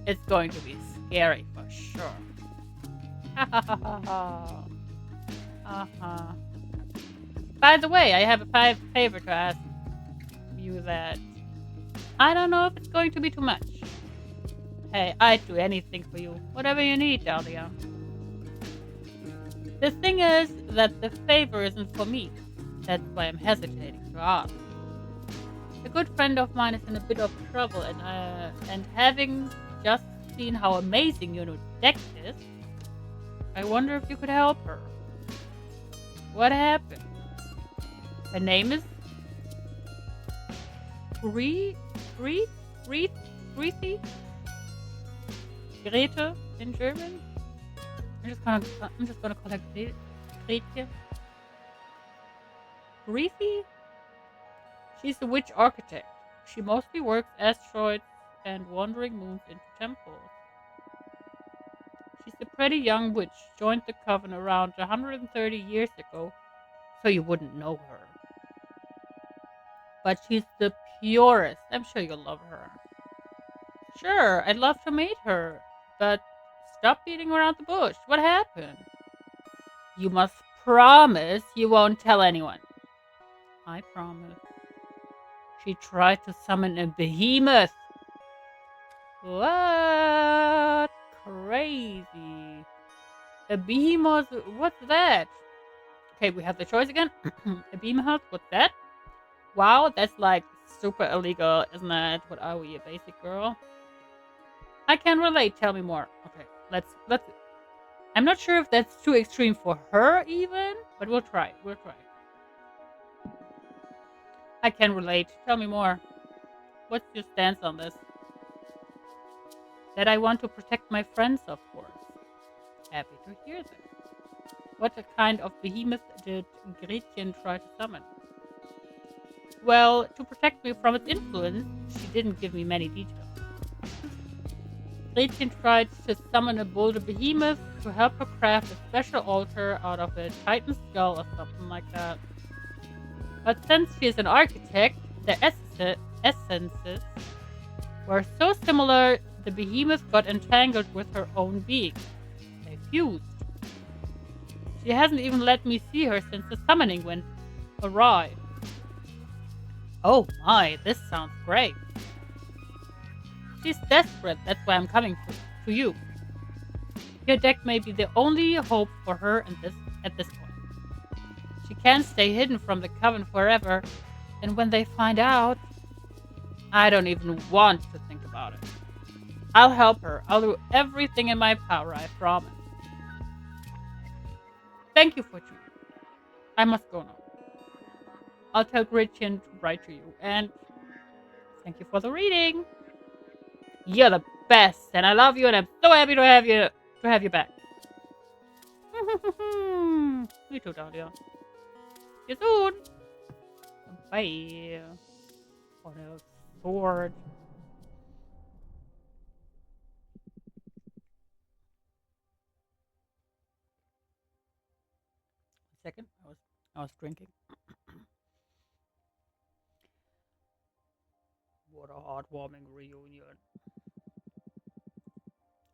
It's going to be scary for sure. Ha ha ha ha ha. By the way, I have a favor to ask you that I don't know if it's going to be too much. Hey, I'd do anything for you. Whatever you need, Dahlia. The thing is that the favor isn't for me. That's why I'm hesitating to ask. A good friend of mine is in a bit of trouble, and having just seen how amazing your new deck is, I wonder if you could help her. What happened? Her name is Grete in German. I'm just gonna call her Grete. Grete? She's a witch architect. She mostly works asteroids and wandering moons into temples. She's a pretty young witch, joined the coven around 130 years ago, so you wouldn't know her. But she's the purest. I'm sure you'll love her. Sure, I'd love to meet her, but stop beating around the bush. What happened? You must promise you won't tell anyone. I promise. She tried to summon a behemoth. What? Crazy. A behemoth? What's that? Okay, we have the choice again. A behemoth? What's that? Wow, that's like super illegal, isn't it? What are we, a basic girl? I can relate. Tell me more. Okay, let's. I'm not sure if that's too extreme for her even, but we'll try. I can relate. Tell me more. What's your stance on this? That I want to protect my friends, of course. Happy to hear that. What kind of behemoth did Gretchen try to summon? Well, to protect me from its influence, she didn't give me many details. Gretchen tried to summon a boulder behemoth to help her craft a special altar out of a titan skull or something like that. But since she is an architect, their essences were so similar, the behemoth got entangled with her own being. They fused. She hasn't even let me see her since the summoning went awry. Oh my, this sounds great. She's desperate, that's why I'm coming to you. Your deck may be the only hope for her at this point. She can't stay hidden from the Coven forever, and when they find out, I don't even want to think about it. I'll help her. I'll do everything in my power, I promise. Thank you for choosing. I must go now. I'll tell Gretchen to write to you, and thank you for the reading. You're the best, and I love you, and I'm so happy to have you back. Me too, Dahlia. See you soon. Bye. On a sword. Second, I was drinking. What a heartwarming reunion.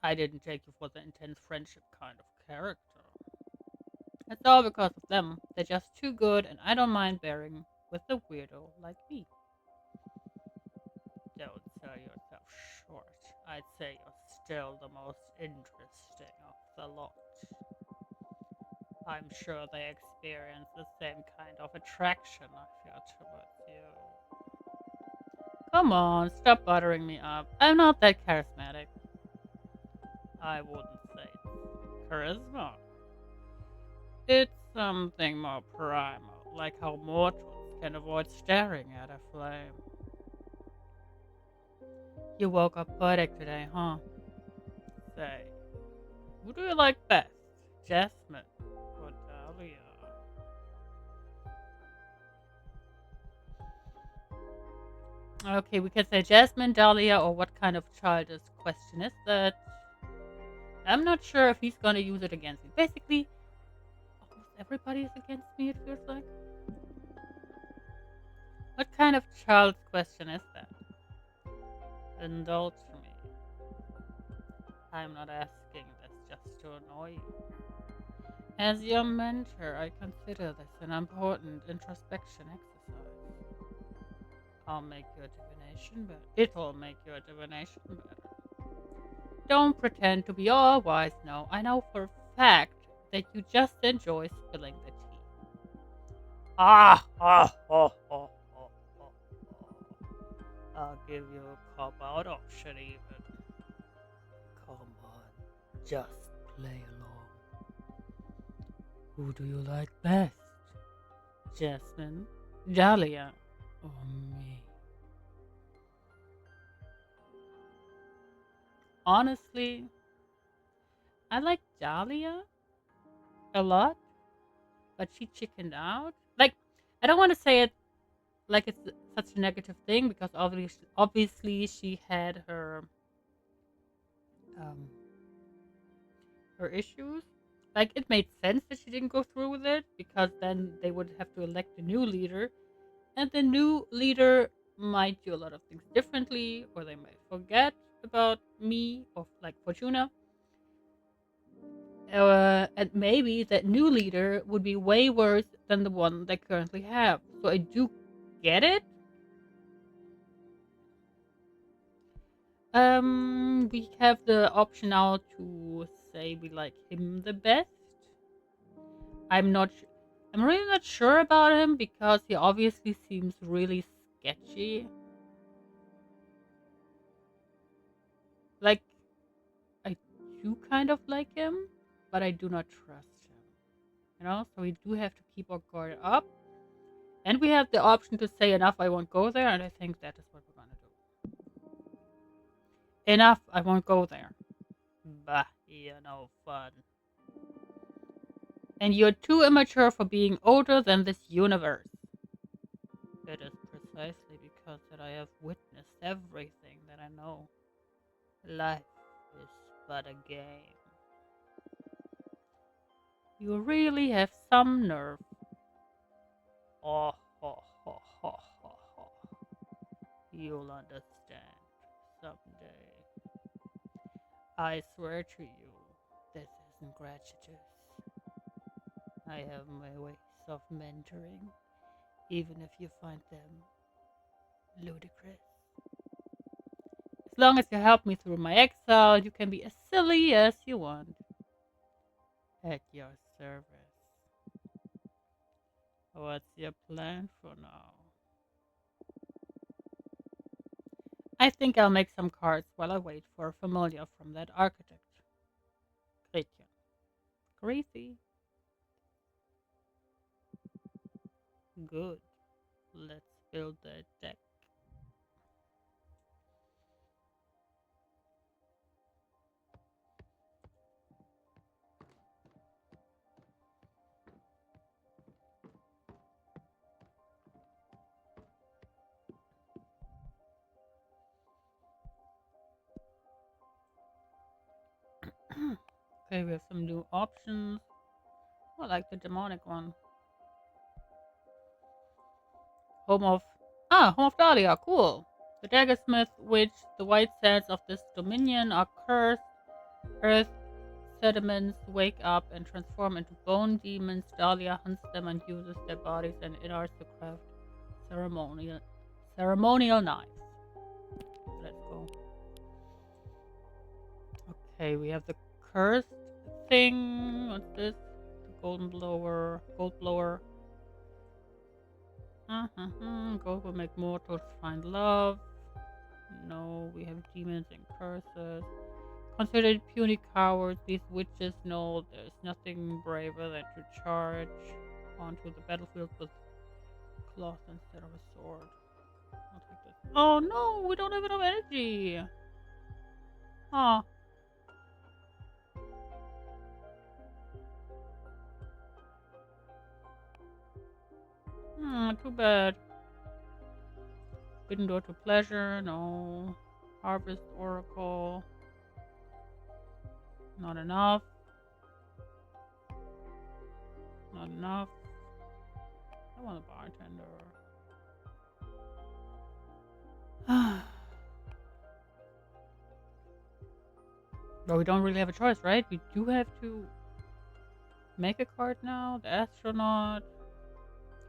I didn't take you for the intense friendship kind of character. It's all because of them. They're just too good, and I don't mind bearing with a weirdo like me. Don't sell yourself short. I'd say you're still the most interesting of the lot. I'm sure they experience the same kind of attraction I feel towards you. Come on, stop buttering me up. I'm not that charismatic. I wouldn't say it's charisma. It's something more primal, like how mortals can avoid staring at a flame. You woke up poetic today, huh? Say, who do you like best? Jasmine or Dahlia? Okay, we can say Jasmine, Dahlia, or what kind of childish question is that? I'm not sure if he's gonna use it against me. Basically, almost everybody is against me, it feels like. What kind of child's question is that? Indulge me. I'm not asking this just to annoy you. As your mentor, I consider this an important introspection exercise. I'll make your divination better. It'll make your divination better. Don't pretend to be all wise now. I know for a fact that you just enjoy spilling the tea. Ah, ah, ah, ah, ah, ah. I'll give you a cop out option even. Come on, just play along. Who do you like best? Jasmine, Dahlia, or me? Honestly, I like Dahlia a lot, but she chickened out. Like, I don't want to say it like it's such a negative thing because obviously she had um, her issues. Like, it made sense that she didn't go through with it because then they would have to elect a new leader, and the new leader might do a lot of things differently, or they might forget about me or like Fortuna. And maybe that new leader would be way worse than the one they currently have. So I do get it. We have the option now to say we like him the best. I'm not. I'm really not sure about him because he obviously seems really sketchy. Like, I do kind of like him, but I do not trust him. So we do have to keep our guard up. And we have the option to say enough, I won't go there, and I think that is what we're gonna do. Enough, I won't go there. Bah, you're no fun. And you're too immature for being older than this universe. It is precisely because that I have witnessed everything that I know. Life is but a game. You really have some nerve. Oh, ho, ho, ho, ho, ho. You'll understand someday. I swear to you, this isn't gratuitous. I have my ways of mentoring, even if you find them ludicrous. As long as you help me through my exile, you can be as silly as you want. At your service. What's your plan for now? I think I'll make some cards while I wait for a familiar from that architect. Gretchen. Greasy. Good. Let's build that deck. Okay, we have some new options. I like the demonic one. Home of Home of Dahlia, cool. The daggersmith, which the white sands of this dominion are cursed. Earth sediments wake up and transform into bone demons. Dahlia hunts them and uses their bodies and innards to craft ceremonial ceremonial knives. Let's go. Okay, we have the cursed thing. What's this? The golden blower, gold blower. Gold will make mortals find love. No, we have demons and curses. Considered puny cowards, these witches know there's nothing braver than to charge onto the battlefield with cloth instead of a sword. I'll take this. Oh no, we don't have enough energy. Oh, too bad. Hidden door to pleasure, no. Harvest oracle, not enough. Not enough. I want a bartender. But we don't really have a choice, right? We do have to make a card now. The astronaut.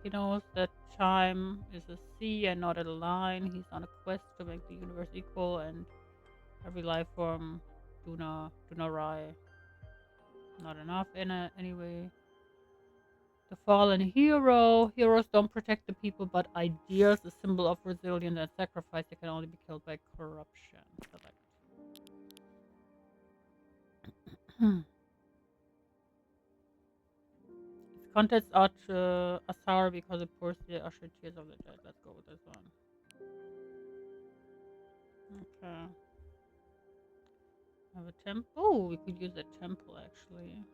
He knows that time is a sea and not a line. He's on a quest to make the universe equal and every life form do not rise. Not enough in it anyway. The fallen hero. Heroes don't protect the people, but ideas, a symbol of resilience and sacrifice, that can only be killed by corruption. Select. Its contents are sour because it pours the usher tears of the dead. Let's go with this one. Okay. Have a temple. Oh, we could use a temple actually.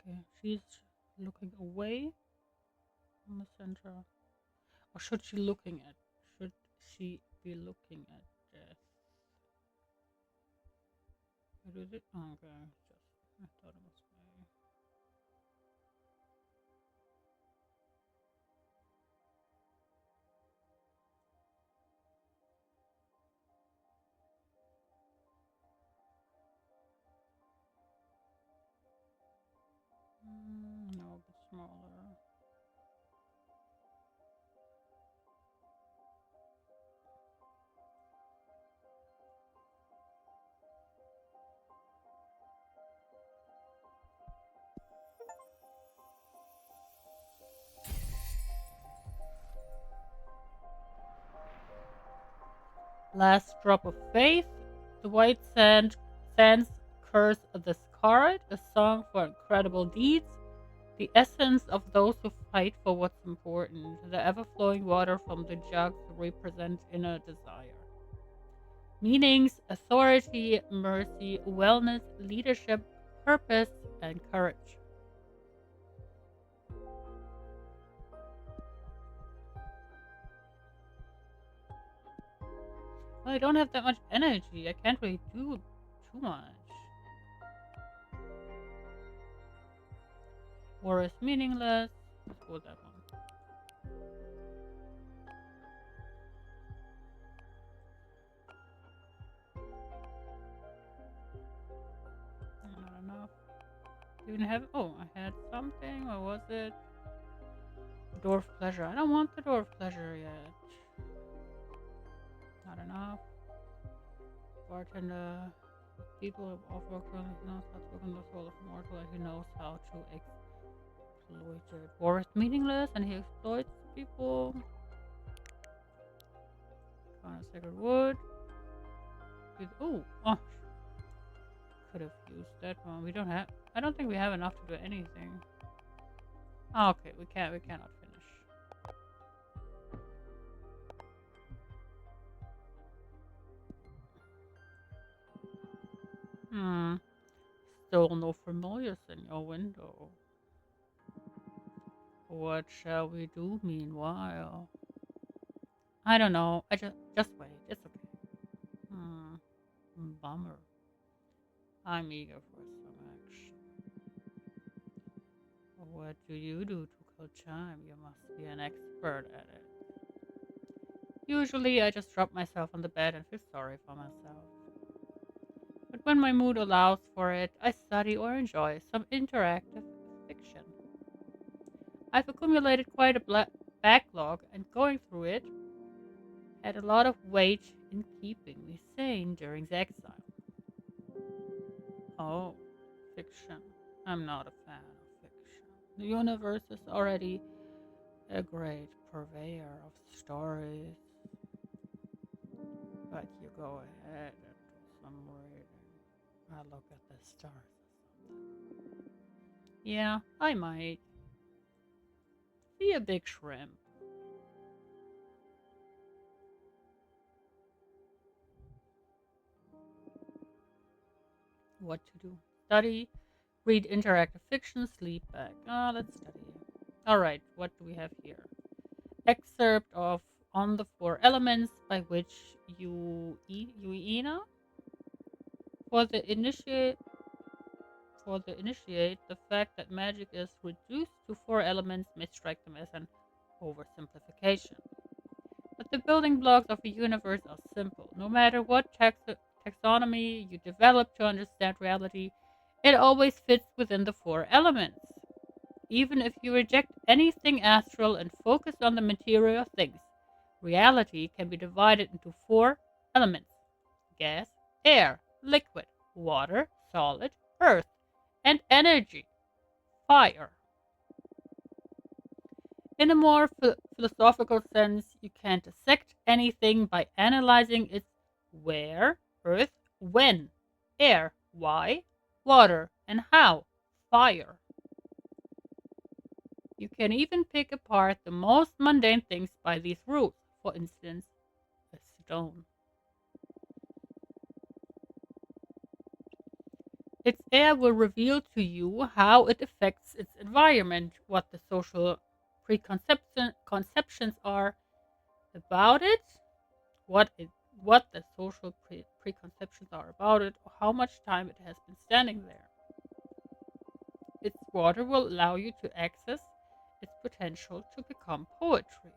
Okay, she's looking away from the center. Or should she looking at? Should she be looking at? death. What is it? Oh, okay, just I thought it was May. No, a bit smaller. Last drop of faith. The white sands curse the scarred. A song for incredible deeds. The essence of those who fight for what's important. The ever flowing water from the jugs represent inner desire. Meanings: authority, mercy, wellness, leadership, purpose, and courage. Well, I don't have that much energy. I can't really do too much. War is meaningless. Let's go with that one. Not enough. Didn't have. Oh, I had something. What was it? Dwarf pleasure. I don't want the dwarf pleasure yet. Not enough. Bartender. People of work knows how to work on the soul of mortal, and he knows how to exploit it. War is meaningless, and he exploits people. Found a sacred wood. Oh, could have used that one. We don't have. I don't think we have enough to do anything. Oh, okay, we can't. We cannot finish. Hmm. Still no familiars in your window. What shall we do meanwhile? I don't know. I just wait. It's okay. Hmm. Bummer. I'm eager for some action. What do you do to kill time? You must be an expert at it. Usually, I just drop myself on the bed and feel sorry for myself. But when my mood allows for it, I study or enjoy some interactive fiction. I've accumulated quite a backlog, and going through it had a lot of weight in keeping me sane during the exile. Oh, fiction. I'm not a fan of fiction. The universe is already a great purveyor of stories, but you go ahead and do some reading. I look at the stars or something. Yeah, I might. Be a big shrimp. What to do? Study, read interactive fiction, sleep back. Let's study. Alright, what do we have here? Excerpt of On the Four Elements by which Uina for the initiate the fact that magic is reduced to four elements may strike them as an oversimplification. But the building blocks of a universe are simple. No matter what taxonomy you develop to understand reality, it always fits within the four elements. Even if you reject anything astral and focus on the material things, reality can be divided into four elements: gas, air, liquid, water, solid, earth, and energy, fire. In a more philosophical sense, you can dissect anything by analyzing its where, earth, when, air, why, water, and how, fire. You can even pick apart the most mundane things by these rules. For instance, a stone. Its air will reveal to you how it affects its environment, what the social preconceptions are about it, what it what the social preconceptions are about it, or how much time it has been standing there. Its water will allow you to access its potential to become poetry.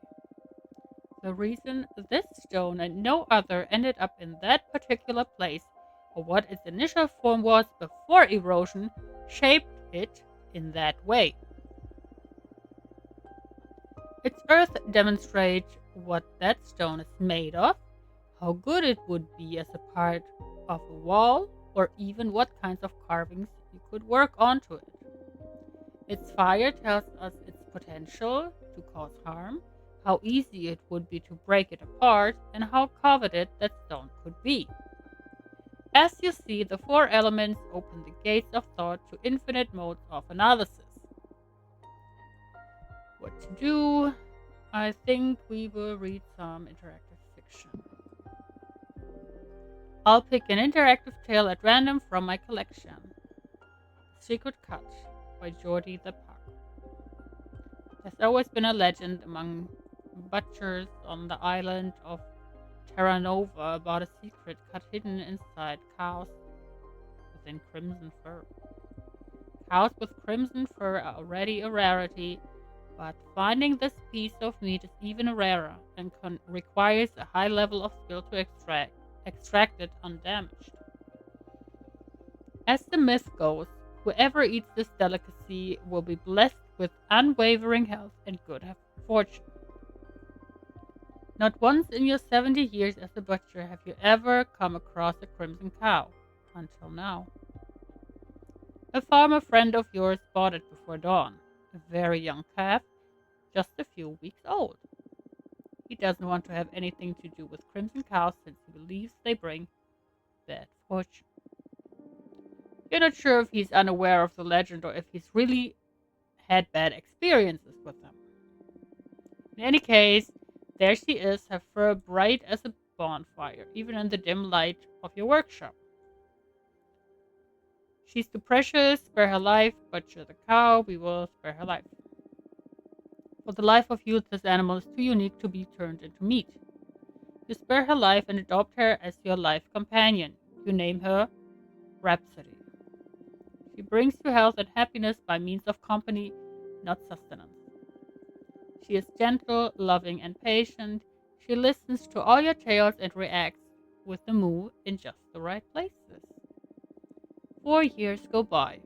The reason this stone and no other ended up in that particular place, or what its initial form was before erosion, shaped it in that way. Its earth demonstrates what that stone is made of, how good it would be as a part of a wall, or even what kinds of carvings you could work onto it. Its fire tells us its potential to cause harm, how easy it would be to break it apart, and how coveted that stone could be. As you see, the four elements open the gates of thought to infinite modes of analysis. What to do? I think we will read some interactive fiction. I'll pick an interactive tale at random from my collection. Secret Cut by Jordi the Puck. There's always been a legend among butchers on the island of Terra Nova about a secret cut hidden inside cows within crimson fur. Cows with crimson fur are already a rarity, but finding this piece of meat is even rarer and requires a high level of skill to extract it undamaged. As the myth goes, whoever eats this delicacy will be blessed with unwavering health and good fortune. Not once in your 70 years as a butcher have you ever come across a crimson cow, until now. A farmer friend of yours bought it before dawn, a very young calf, just a few weeks old. He doesn't want to have anything to do with crimson cows since he believes they bring bad fortune. You're not sure if he's unaware of the legend or if he's really had bad experiences with them. In any case, there she is, her fur bright as a bonfire, even in the dim light of your workshop. She's too precious, spare her life, butcher the cow, we will spare her life. For the life of you, this animal is too unique to be turned into meat. You spare her life and adopt her as your life companion. You name her Rhapsody. She brings you health and happiness by means of company, not sustenance. She is gentle, loving, and patient. She listens to all your tales and reacts with the moo in just the right places. 4 years go by.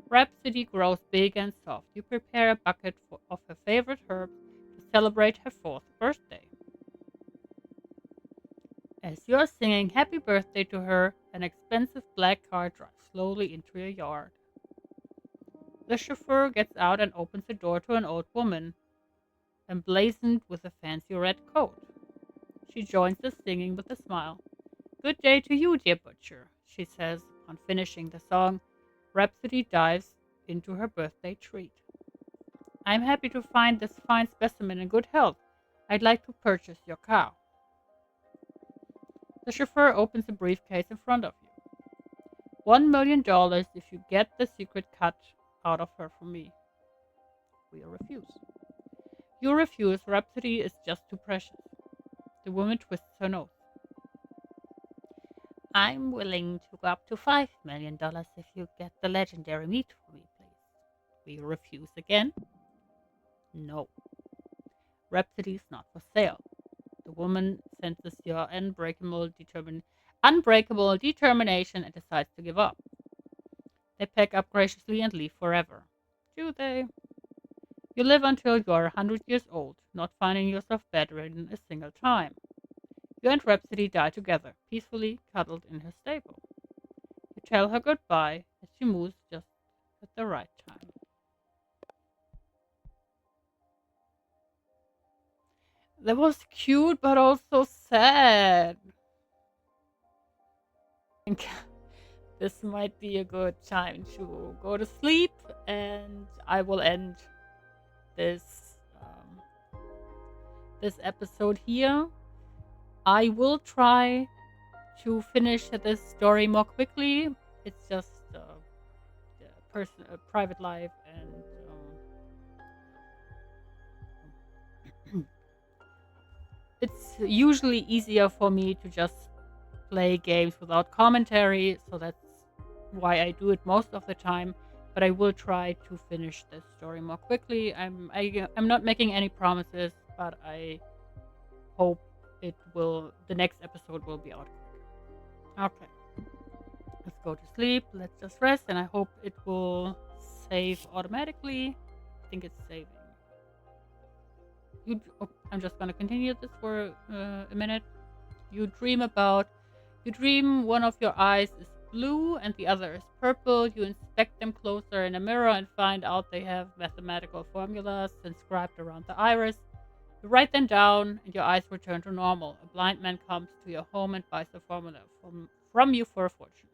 Rhapsody grows big and soft. You prepare a bucket of her favorite herbs to celebrate her 4th birthday. As you are singing happy birthday to her, an expensive black car drives slowly into your yard. The chauffeur gets out and opens the door to an old woman, emblazoned with a fancy red coat. She joins the singing with a smile. Good day to you, dear butcher, she says. On finishing the song, Rhapsody dives into her birthday treat. I'm happy to find this fine specimen in good health. I'd like to purchase your cow. The chauffeur opens a briefcase in front of you. $1 million if you get the secret cut out of her for me. We refuse. You refuse. Rhapsody is just too precious. The woman twists her nose. I'm willing to go up to $5 million if you get the legendary meat for me, please. We refuse again. No. Rhapsody is not for sale. The woman senses your unbreakable determination and decides to give up. They pack up graciously and leave forever. Do they? You live until you are 100 years old, not finding yourself bedridden a single time. You and Rhapsody die together, peacefully cuddled in her stable. You tell her goodbye as she moves just at the right time. That was cute, but also sad. I think this might be a good time to go to sleep, and I will end this this episode here. I will try to finish this story more quickly. It's just private life, and it's usually easier for me to just play games without commentary, so that's why I do it most of the time. But I will try to finish this story more quickly. I'm not making any promises, but I hope it will. The next episode will be out quick. Okay, let's go to sleep. Let's just rest, and I hope it will save automatically. I think it's saving. I'm just gonna continue this for a minute. You dream about. You dream one of your eyes is blue and the other is purple. You inspect them closer in a mirror and find out they have mathematical formulas inscribed around the iris. You write them down and your eyes return to normal. A blind man comes to your home and buys the formula from you for a fortune.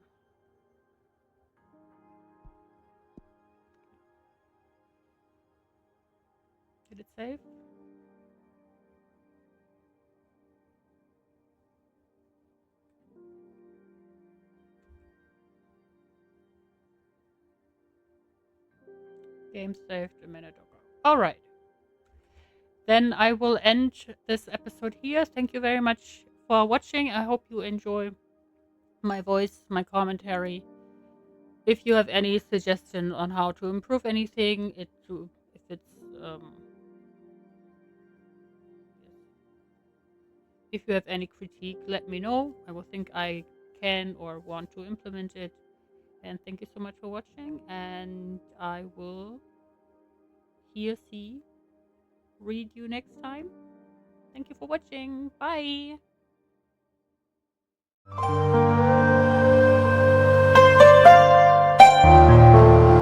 Did it save? Game saved a minute ago. Alright. Then I will end this episode here. Thank you very much for watching. I hope you enjoy my voice, my commentary. If you have any suggestion on how to improve anything, if it's if you have any critique, let me know. I will think I can or want to implement it. And thank you so much for watching. And I will see, read you next time. Thank you for watching. Bye.